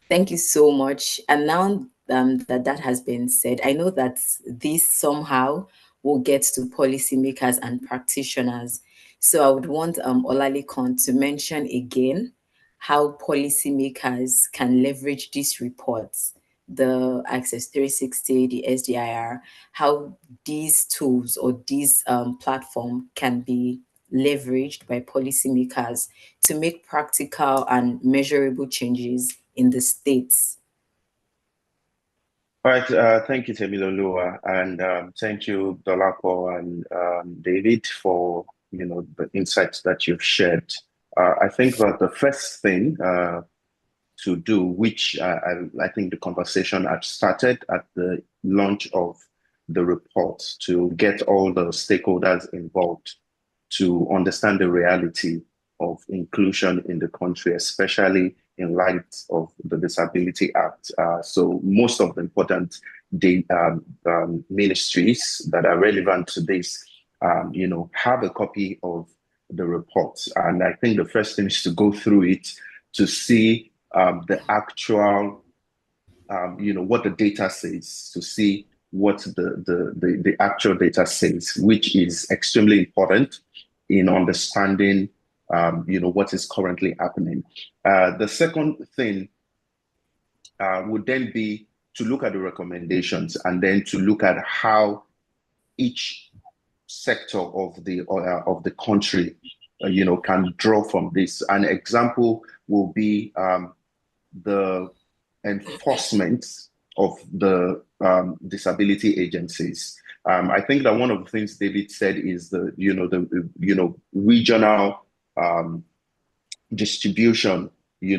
Thank you so much. And now that that has been said, I know that this somehow will get to policymakers and practitioners. So I would want Olalekan to mention again how policymakers can leverage these reports, the Access 360, the SDIR, how these tools or these platform can be leveraged by policymakers to make practical and measurable changes in the states. All right, thank you, Temilolua, and thank you, Dolapo and David, for the insights that you've shared. I think that the first thing to do, which I think the conversation had started at the launch of the report, to get all the stakeholders involved to understand the reality of inclusion in the country, especially in light of the Disability Act. So most of the important ministries that are relevant to this, have a copy of the report. And I think the first thing is to go through it to see the actual, what the data says, to see what the actual data says, which is extremely important in understanding, what is currently happening. The second thing would then be to look at the recommendations and then to look at how each sector of the country, can draw from this. An example will be the enforcement of the disability agencies. I think that one of the things David said is the regional distribution,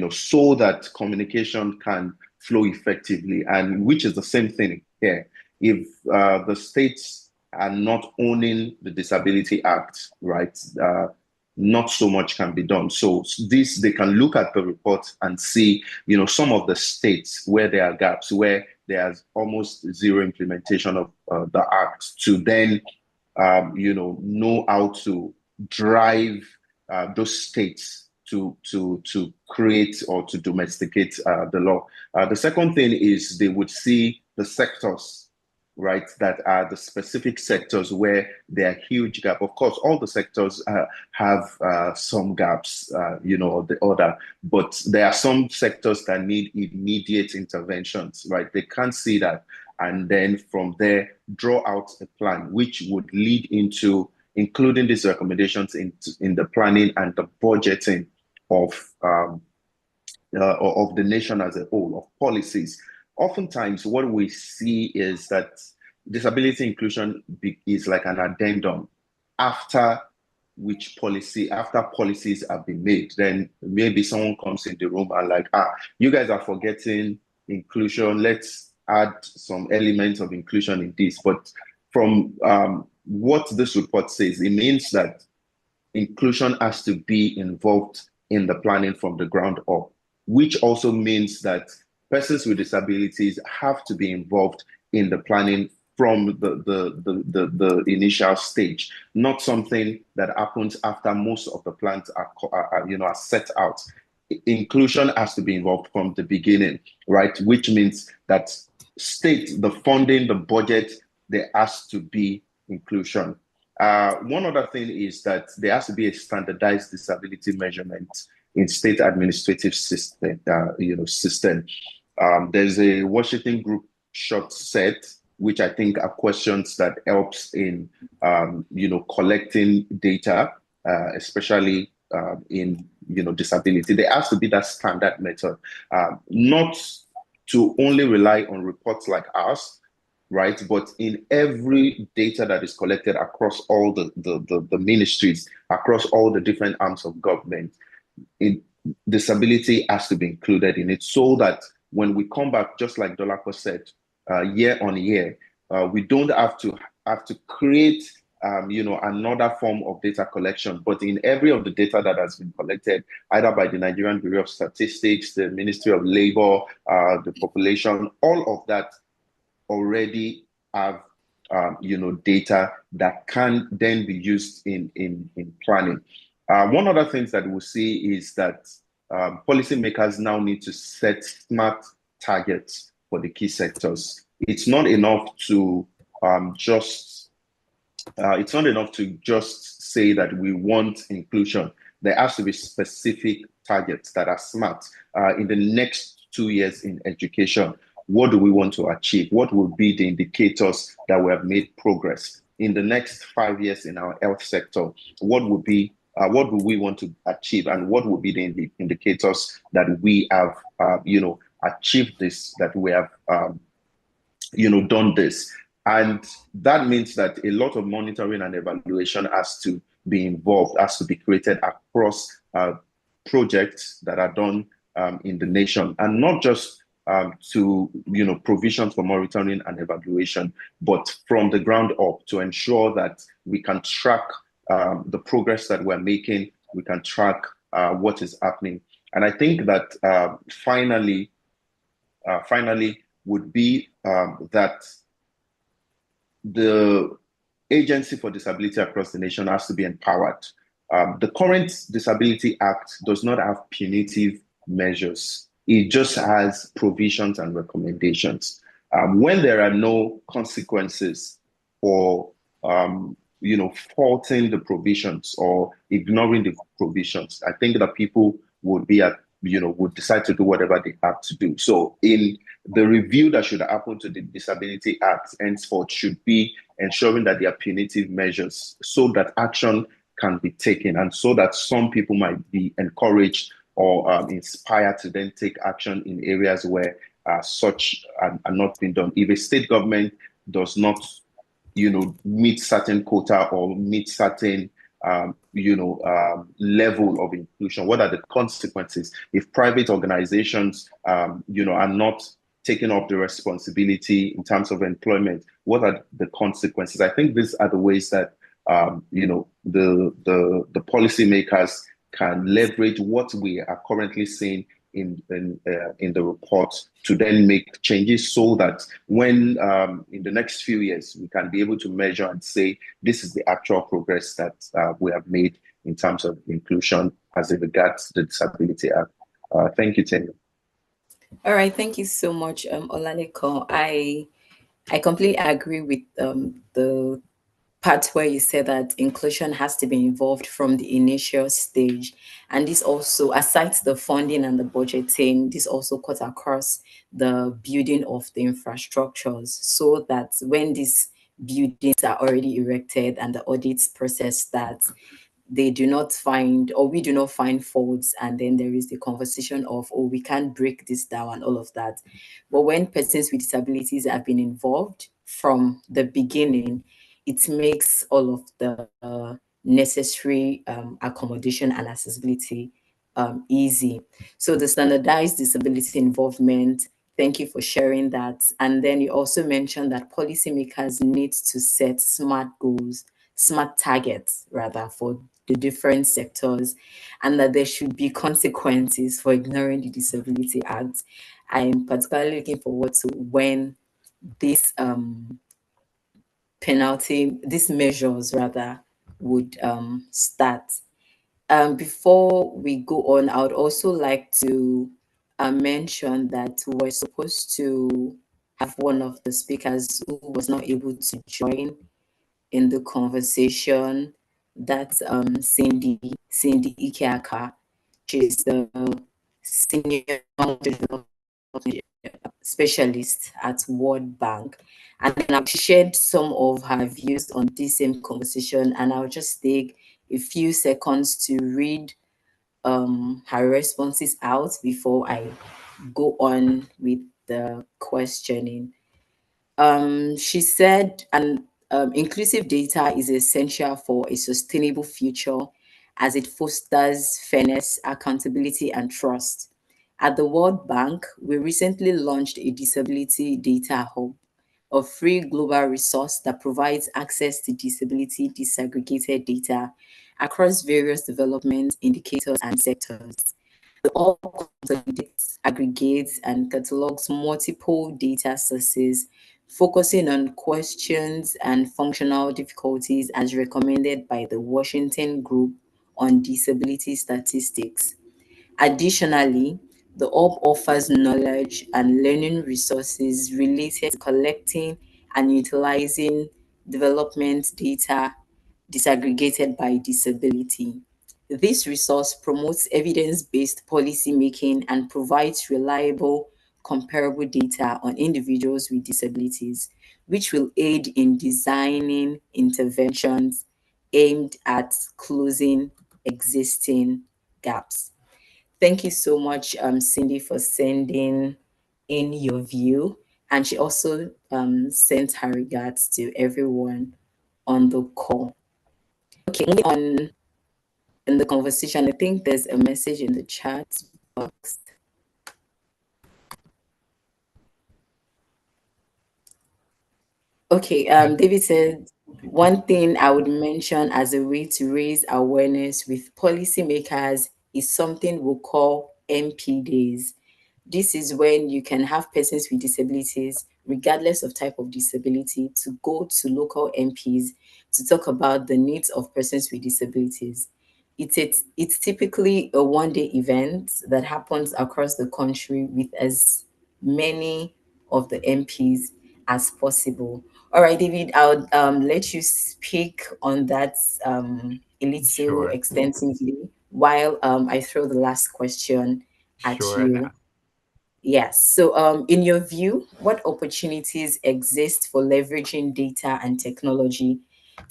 so that communication can flow effectively, and which is the same thing here. If the states are not owning the Disability Act, right, not so much can be done. So this, they can look at the report and see, some of the states where there are gaps, where there's almost zero implementation of the act, to then, know how to drive those states to create or to domesticate the law. The second thing is they would see the sectors, right, that are the specific sectors where there are huge gaps. Of course, all the sectors have some gaps, or the other, but there are some sectors that need immediate interventions, right? They can't see that. And then from there, draw out a plan, which would lead into including these recommendations in the planning and the budgeting of the nation as a whole, of policies. Oftentimes, what we see is that disability inclusion is like an addendum after after policies have been made. Then maybe someone comes in the room and like, you guys are forgetting inclusion. Let's add some elements of inclusion in this. But from what this report says, it means that inclusion has to be involved in the planning from the ground up, which also means that persons with disabilities have to be involved in the planning from the initial stage, not something that happens after most of the plans are set out. Inclusion has to be involved from the beginning, right? Which means that the funding, the budget, there has to be inclusion. One other thing is that there has to be a standardized disability measurement in state administrative system. System. There's a Washington group short set, which I think are questions that helps in collecting data, especially in disability. There has to be that standard method, not to only rely on reports like ours, right? But in every data that is collected across all the ministries, across all the different arms of government, disability has to be included in it, so that when we come back, just like Dolako said, year on year, we don't have to create another form of data collection. But in every of the data that has been collected, either by the Nigerian Bureau of Statistics, the Ministry of Labor, the population, all of that already have data that can then be used in planning. One other thing that we'll see is that policymakers now need to set smart targets for the key sectors. It's not enough to just say that we want inclusion. There has to be specific targets that are smart. In the next 2 years in education, what do we want to achieve? What will be the indicators that we have made progress? In the next 5 years in our health sector, what do we want to achieve, and what will be the indicators that we have achieved this, that we have done this? And that means that a lot of monitoring and evaluation has to be involved, has to be created across projects that are done in the nation, and not just to provisions for monitoring and evaluation, but from the ground up, to ensure that we can track the progress that we're making, we can track what is happening. And I think that finally would be that the Agency for Disability across the nation has to be empowered. The current Disability Act does not have punitive measures. It just has provisions and recommendations. When there are no consequences for faulting the provisions or ignoring the provisions, I think that people would would decide to do whatever they have to do. So in the review that should happen to the Disability Act henceforth should be ensuring that there are punitive measures, so that action can be taken, and so that some people might be encouraged or inspired to then take action in areas where such are not being done. If a state government does not, meet certain quota or meet certain, level of inclusion, what are the consequences? If private organizations, are not taking up the responsibility in terms of employment, what are the consequences? I think these are the ways that, the policymakers can leverage what we are currently seeing in the report to then make changes, so that when in the next few years we can be able to measure and say this is the actual progress that we have made in terms of inclusion as it regards the Disability Act. Thank you, Tanya. All right, thank you so much, Olaleko. I completely agree with the part where you said that inclusion has to be involved from the initial stage. And this also, aside the funding and the budgeting, this also cuts across the building of the infrastructures, so that when these buildings are already erected and the audits process starts, they do not find, or we do not find faults, and then there is the conversation of, oh, we can't break this down and all of that. But when persons with disabilities have been involved from the beginning, it makes all of the necessary accommodation and accessibility easy. So the standardized disability involvement, thank you for sharing that. And then you also mentioned that policymakers need to set smart goals, smart targets rather, for the different sectors, and that there should be consequences for ignoring the Disability Act. I'm particularly looking forward to when this these measures rather would start. Before we go on, I would also like to mention that we're supposed to have one of the speakers who was not able to join in the conversation. That's Cindy Ikeaka. She's the senior development specialist at World Bank. And then I've shared some of her views on this same conversation, and I'll just take a few seconds to read her responses out before I go on with the questioning. She said, and inclusive data is essential for a sustainable future as it fosters fairness, accountability, and trust. At the World Bank, we recently launched a disability data hub, a free global resource that provides access to disability disaggregated data across various development indicators and sectors. The hub consolidates, aggregates, and catalogs multiple data sources, focusing on questions and functional difficulties as recommended by the Washington Group on Disability Statistics. Additionally, the hub offers knowledge and learning resources related to collecting and utilizing development data disaggregated by disability. This resource promotes evidence-based policymaking and provides reliable, comparable data on individuals with disabilities, which will aid in designing interventions aimed at closing existing gaps. Thank you so much, Cindy, for sending in your view. And she also sent her regards to everyone on the call. Okay, moving on in the conversation, I think there's a message in the chat box. Okay, David said, one thing I would mention as a way to raise awareness with policymakers is something we'll call MP days. This is when you can have persons with disabilities, regardless of type of disability, to go to local MPs to talk about the needs of persons with disabilities. It's typically a one-day event that happens across the country with as many of the MPs as possible. All right, David, I'll let you speak on that a little Sure, extensively while I throw the last question at sure. you. Yes. So, in your view, what opportunities exist for leveraging data and technology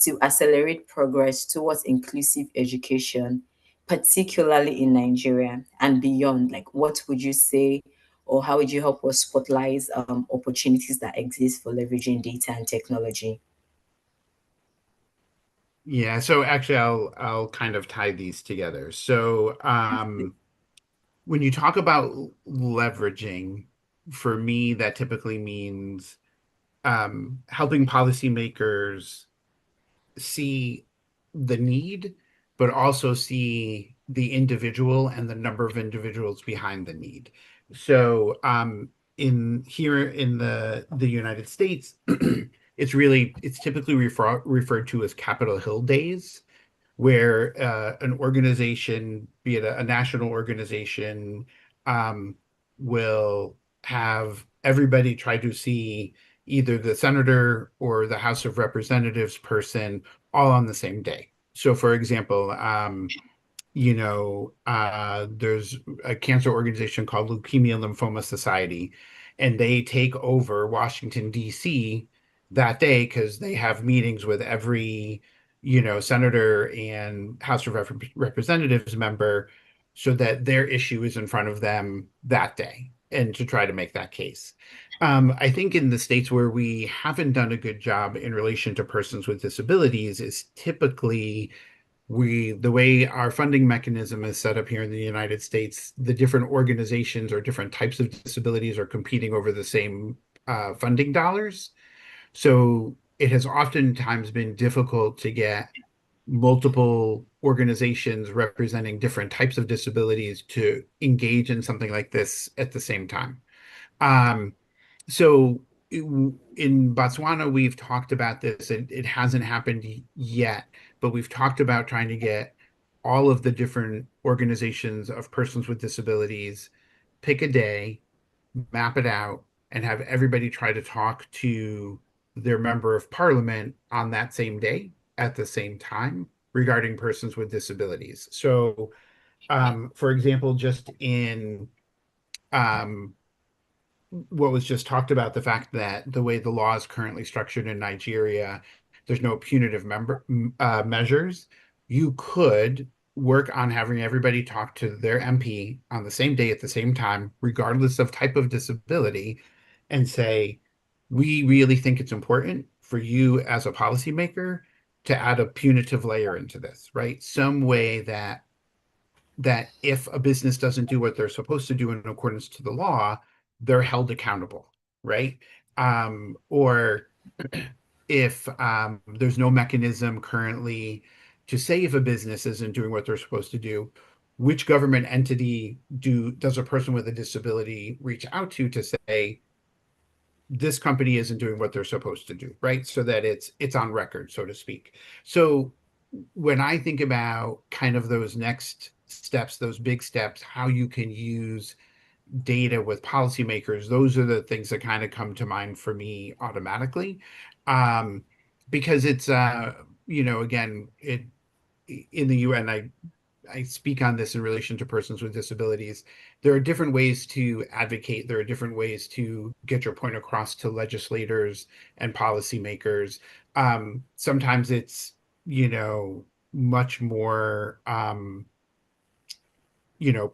to accelerate progress towards inclusive education, particularly in Nigeria and beyond? Like, what would you say, or how would you help us spotlight opportunities that exist for leveraging data and technology? Yeah, so actually I'll kind of tie these together. So when you talk about leveraging, for me, that typically means helping policymakers see the need, but also see the individual and the number of individuals behind the need. So in here in the United States, it's typically referred to as Capitol Hill Days, where an organization, be it a national organization, um, will have everybody try to see either the senator or the House of Representatives person all on the same day. So, for example, there's a cancer organization called Leukemia Lymphoma Society, and they take over Washington, D.C. that day because they have meetings with every, senator and House of Representatives member so that their issue is in front of them that day and to try to make that case. I think in the states where we haven't done a good job in relation to persons with disabilities is typically the way our funding mechanism is set up here in the United States, the different organizations or different types of disabilities are competing over the same funding dollars. So it has oftentimes been difficult to get multiple organizations representing different types of disabilities to engage in something like this at the same time. Um, so in Botswana, we've talked about this. It hasn't happened yet, but we've talked about trying to get all of the different organizations of persons with disabilities, pick a day, map it out, and have everybody try to talk to their member of parliament on that same day at the same time regarding persons with disabilities. So, for example, just in um, what was just talked about, the fact that the way the law is currently structured in Nigeria, there's no punitive measures. You could work on having everybody talk to their MP on the same day at the same time, regardless of type of disability, and say, we really think it's important for you as a policymaker to add a punitive layer into this, right? Some way that if a business doesn't do what they're supposed to do in accordance to the law, they're held accountable, right? Or if there's no mechanism currently to say if a business isn't doing what they're supposed to do, which government entity does a person with a disability reach out to say this company isn't doing what they're supposed to do, right? So that it's on record, so to speak. So when I think about kind of those next steps, those big steps, how you can use data with policymakers, those are the things that kind of come to mind for me automatically. Um, because it's again, it in the UN, I speak on this in relation to persons with disabilities. There are different ways to advocate. There are different ways to get your point across to legislators and policymakers. Sometimes it's, much more,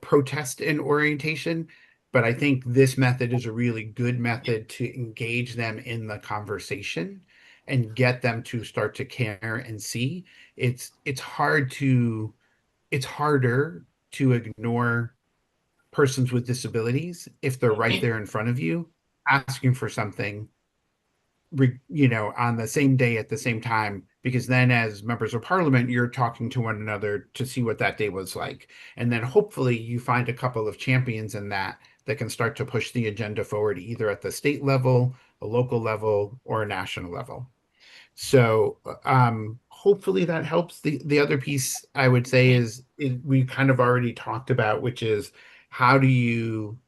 protest in orientation. But I think this method is a really good method to engage them in the conversation and get them to start to care and see. It's hard to it's harder to ignore persons with disabilities if they're right there in front of you asking for something, on the same day at the same time, because then as members of parliament, you're talking to one another to see what that day was like. And then hopefully you find a couple of champions in that can start to push the agenda forward, either at the state level, a local level, or a national level. So hopefully that helps. The other piece I would say is we kind of already talked about, which is how do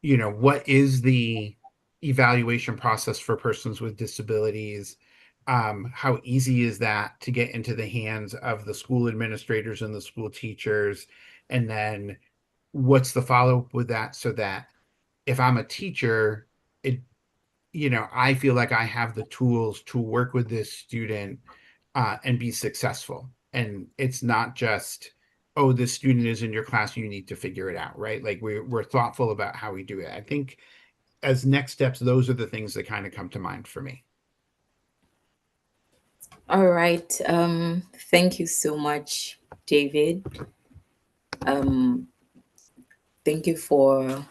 what is the evaluation process for persons with disabilities? How easy is that to get into the hands of the school administrators and the school teachers? And then what's the follow-up with that so that if I'm a teacher, it I feel like I have the tools to work with this student and be successful. And it's not just, oh, this student is in your class, you need to figure it out, right? Like we're thoughtful about how we do it. I think as next steps, those are the things that kind of come to mind for me. All right. Thank you so much, David. Um, thank you for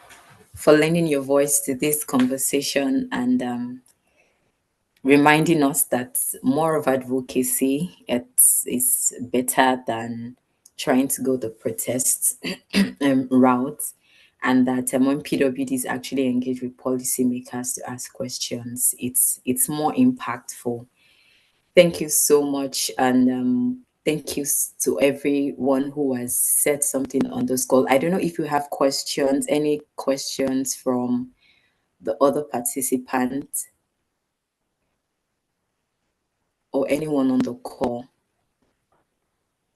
lending your voice to this conversation and reminding us that more of advocacy is better than trying to go the protest route, and that when PWDs actually engage with policymakers to ask questions, it's more impactful. Thank you so much, and thank you to everyone who has said something on this call. I don't know if you have questions, any questions from the other participants or anyone on the call,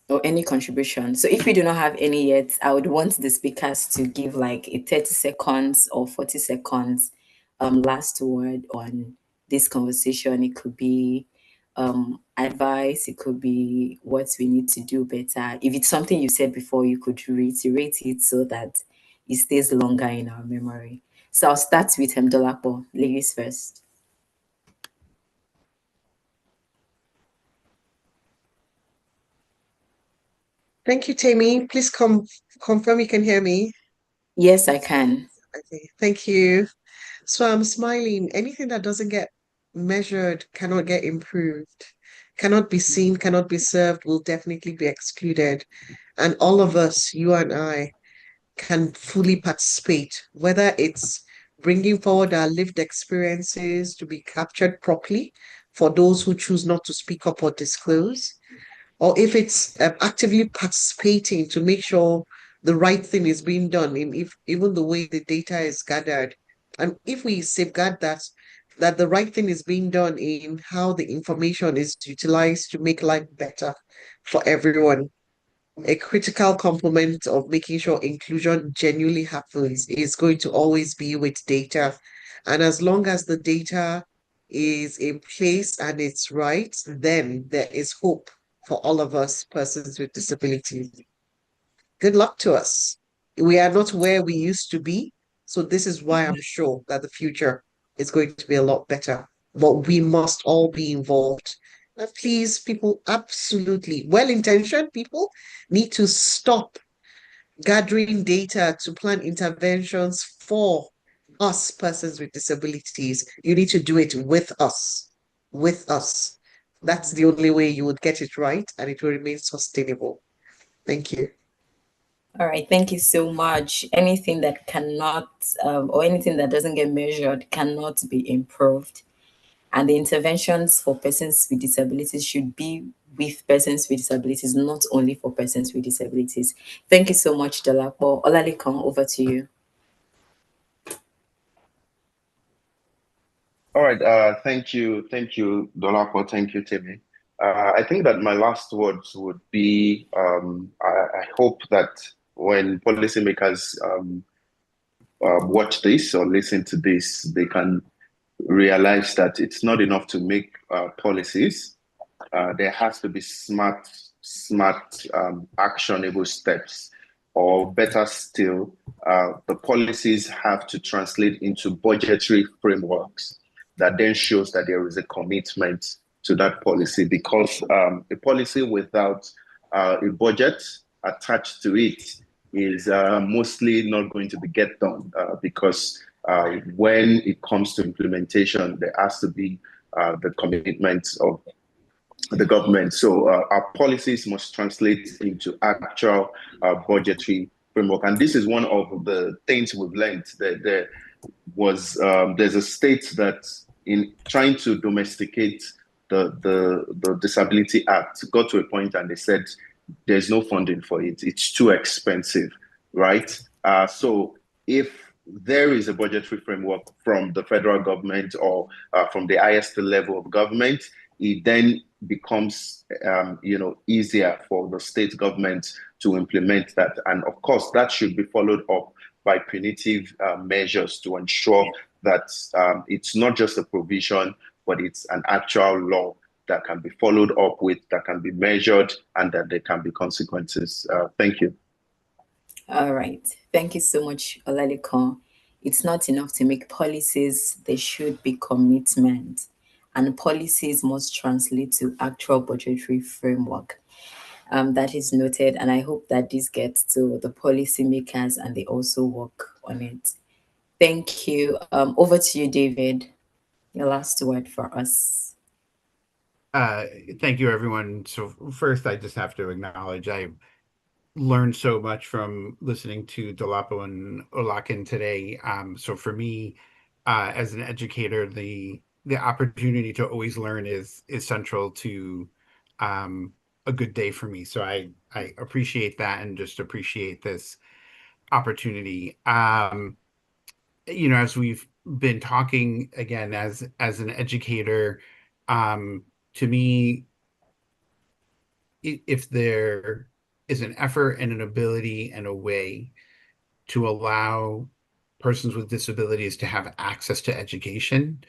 or any contribution. So if we do not have any yet, I would want the speakers to give like a 30 seconds or 40 seconds last word on this conversation. It could be advice, it could be what we need to do better. If it's something you said before, you could reiterate it so that it stays longer in our memory. So I'll start with Dolapo. Ladies first. Thank you, Tammy. Please confirm you can hear me. Yes, I can. Okay, thank you. So I'm smiling. Anything that doesn't get measured cannot get improved, cannot be seen, cannot be served, will definitely be excluded. And all of us, you and I, can fully participate, whether it's bringing forward our lived experiences to be captured properly for those who choose not to speak up or disclose, or if it's actively participating to make sure the right thing is being done in if even the way the data is gathered. And if we safeguard that, that the right thing is being done in how the information is utilized to make life better for everyone. A critical component of making sure inclusion genuinely happens is going to always be with data. And as long as the data is in place and it's right, then there is hope for all of us persons with disabilities. Good luck to us. We are not where we used to be. So this is why I'm sure that the future is going to be a lot better. But we must all be involved. And please, people, absolutely well-intentioned people need to stop gathering data to plan interventions for us persons with disabilities. You need to do it with us. With us. That's the only way you would get it right and it will remain sustainable. Thank you. All right, thank you so much. Anything that cannot, or anything that doesn't get measured cannot be improved. And the interventions for persons with disabilities should be with persons with disabilities, not only for persons with disabilities. Thank you so much, Dolapo. Olalekan, over to you. All right. Thank you. Thank you, Dolapo. Thank you, Timmy. I think that my last words would be I hope that when policymakers watch this or listen to this, they can realize that it's not enough to make policies. There has to be smart, actionable steps, or better still, the policies have to translate into budgetary frameworks that then shows that there is a commitment to that policy. Because a policy without a budget attached to it is mostly not going to be get done because when it comes to implementation, there has to be the commitment of the government. So our policies must translate into actual budgetary framework. And this is one of the things we've learned. That there's a state that in trying to domesticate the Disability Act got to a point and they said there's no funding for it. It's too expensive, right? So if there is a budgetary framework from the federal government or from the highest level of government, it then becomes easier for the state government to implement that. And of course, that should be followed up by punitive measures to ensure that it's not just a provision, but it's an actual law that can be followed up with, that can be measured, and that there can be consequences. Thank you. All right. Thank you so much, Olalekan. It's not enough to make policies, there should be commitment. And policies must translate to actual budgetary framework. That is noted, and I hope that this gets to the policymakers and they also work on it. Thank you. Over to you, David. Your last word for us. Thank you, everyone. So first, I just have to acknowledge I learned so much from listening to Dolapo and Olakin today. So for me, as an educator, the opportunity to always learn is central to a good day for me. So I appreciate that and just appreciate this opportunity. As we've been talking again as an educator, to me, if there is an effort and an ability and a way to allow persons with disabilities to have access to education,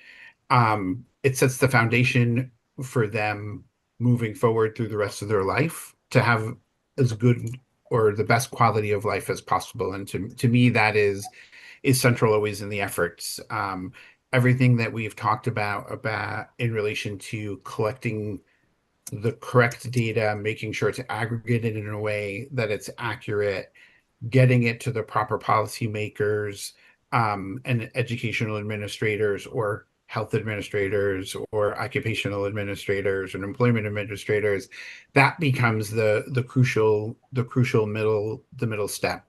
it sets the foundation for them moving forward through the rest of their life to have as good or the best quality of life as possible. And to me, that is central always in the efforts. Everything that we've talked about in relation to collecting the correct data, making sure it's aggregated in a way that it's accurate, getting it to the proper policymakers, and educational administrators or health administrators or occupational administrators and employment administrators, that becomes the crucial middle step.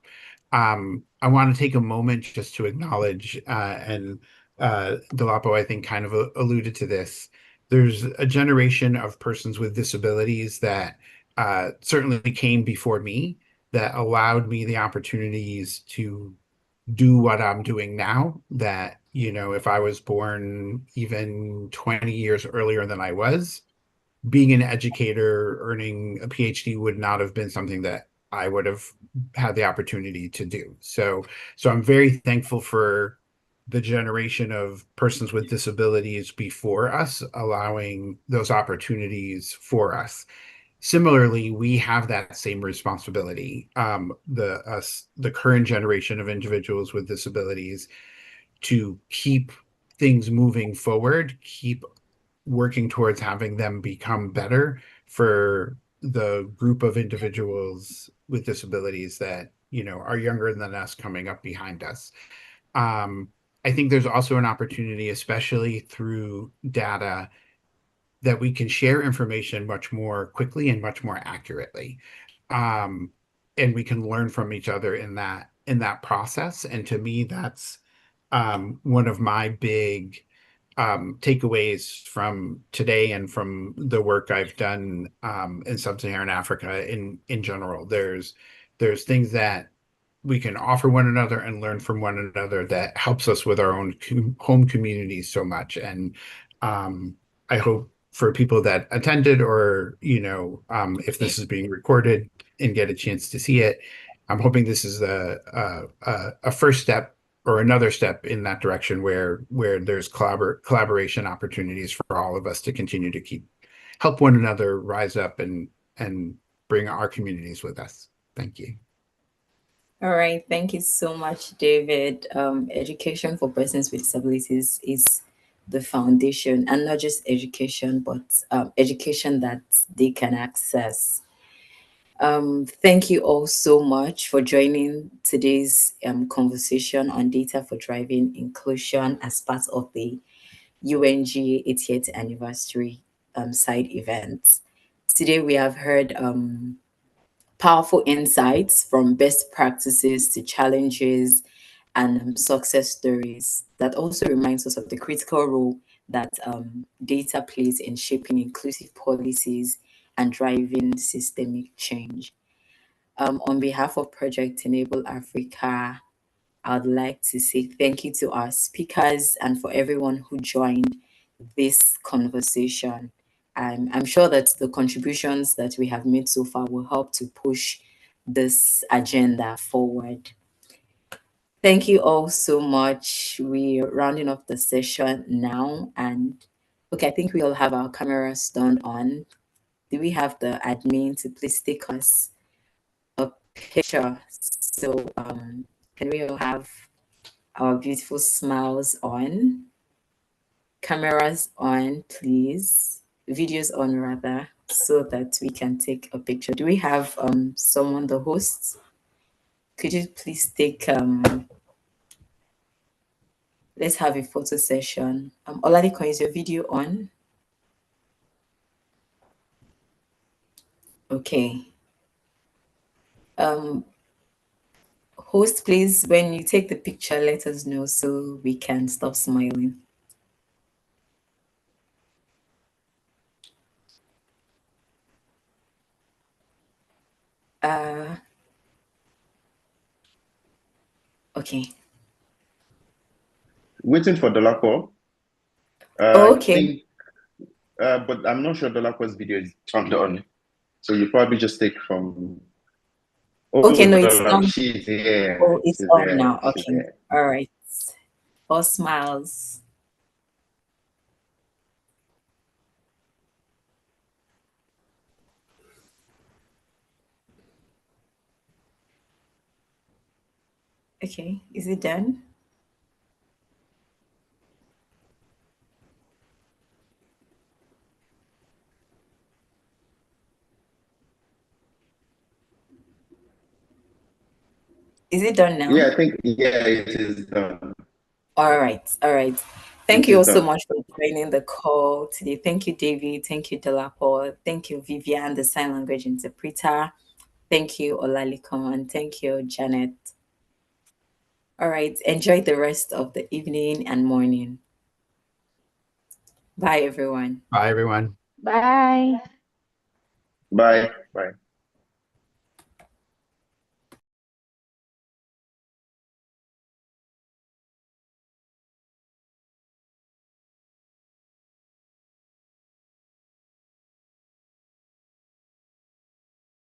I want to take a moment just to acknowledge, and Dolapo, I think, kind of alluded to this. There's a generation of persons with disabilities that certainly came before me that allowed me the opportunities to do what I'm doing now, that if I was born even 20 years earlier than I was, being an educator, earning a PhD would not have been something that I would have had the opportunity to do. So I'm very thankful for the generation of persons with disabilities before us, allowing those opportunities for us. Similarly, we have that same responsibility. The current generation of individuals with disabilities, to keep things moving forward, keep working towards having them become better for the group of individuals with disabilities that are younger than us, coming up behind us. um, I think there's also an opportunity, especially through data, that we can share information much more quickly and much more accurately. um, and we can learn from each other in that process. And to me, that's one of my big takeaways from today and from the work I've done in sub-Saharan Africa in general. There's things that we can offer one another and learn from one another that helps us with our own home communities so much. And I hope for people that attended, or if this is being recorded and get a chance to see it, I'm hoping this is a first step or another step in that direction, where there's collaboration opportunities for all of us to continue to help one another rise up and bring our communities with us. Thank you. All right, thank you so much, David. Education for persons with disabilities is the foundation, and not just education, but education that they can access. Thank you all so much for joining today's conversation on data for driving inclusion as part of the UNGA 80th anniversary side event. Today we have heard powerful insights, from best practices to challenges and success stories, that also reminds us of the critical role that data plays in shaping inclusive policies and driving systemic change. On behalf of Project Enable Africa, I would like to say thank you to our speakers and for everyone who joined this conversation. I'm sure that the contributions that we have made so far will help to push this agenda forward. Thank you all so much. We're rounding off the session now. And okay, I think we all have our cameras turned on. Do we have the admin to please take us a picture? So can we all have our beautiful smiles on? Cameras on, please. Videos on, rather, so that we can take a picture. Do we have someone, the host? Could you please take let's have a photo session. Oladiko, is your video on? Okay. Host, please, when you take the picture, let us know so we can stop smiling. Okay. Waiting for Dolapo. Oh, I okay. think, but I'm not sure Dolapo's video is turned on. So you probably just take from. Oh, Okay, no, it's on. she's here. Oh, it's She's on here. now. She's Okay. here. All right. All smiles. Okay, is it done? Is it done now? Yeah, I think, yeah, it is done. All right. All right. Thank It you is all so done. much for joining the call today. Thank you, David. Thank you, Delapo. Thank you, Vivian, the sign language interpreter. Thank you, Olaliko, and thank you, Janet. All right. Enjoy the rest of the evening and morning. Bye, everyone. Bye, everyone. Bye. Bye. Bye.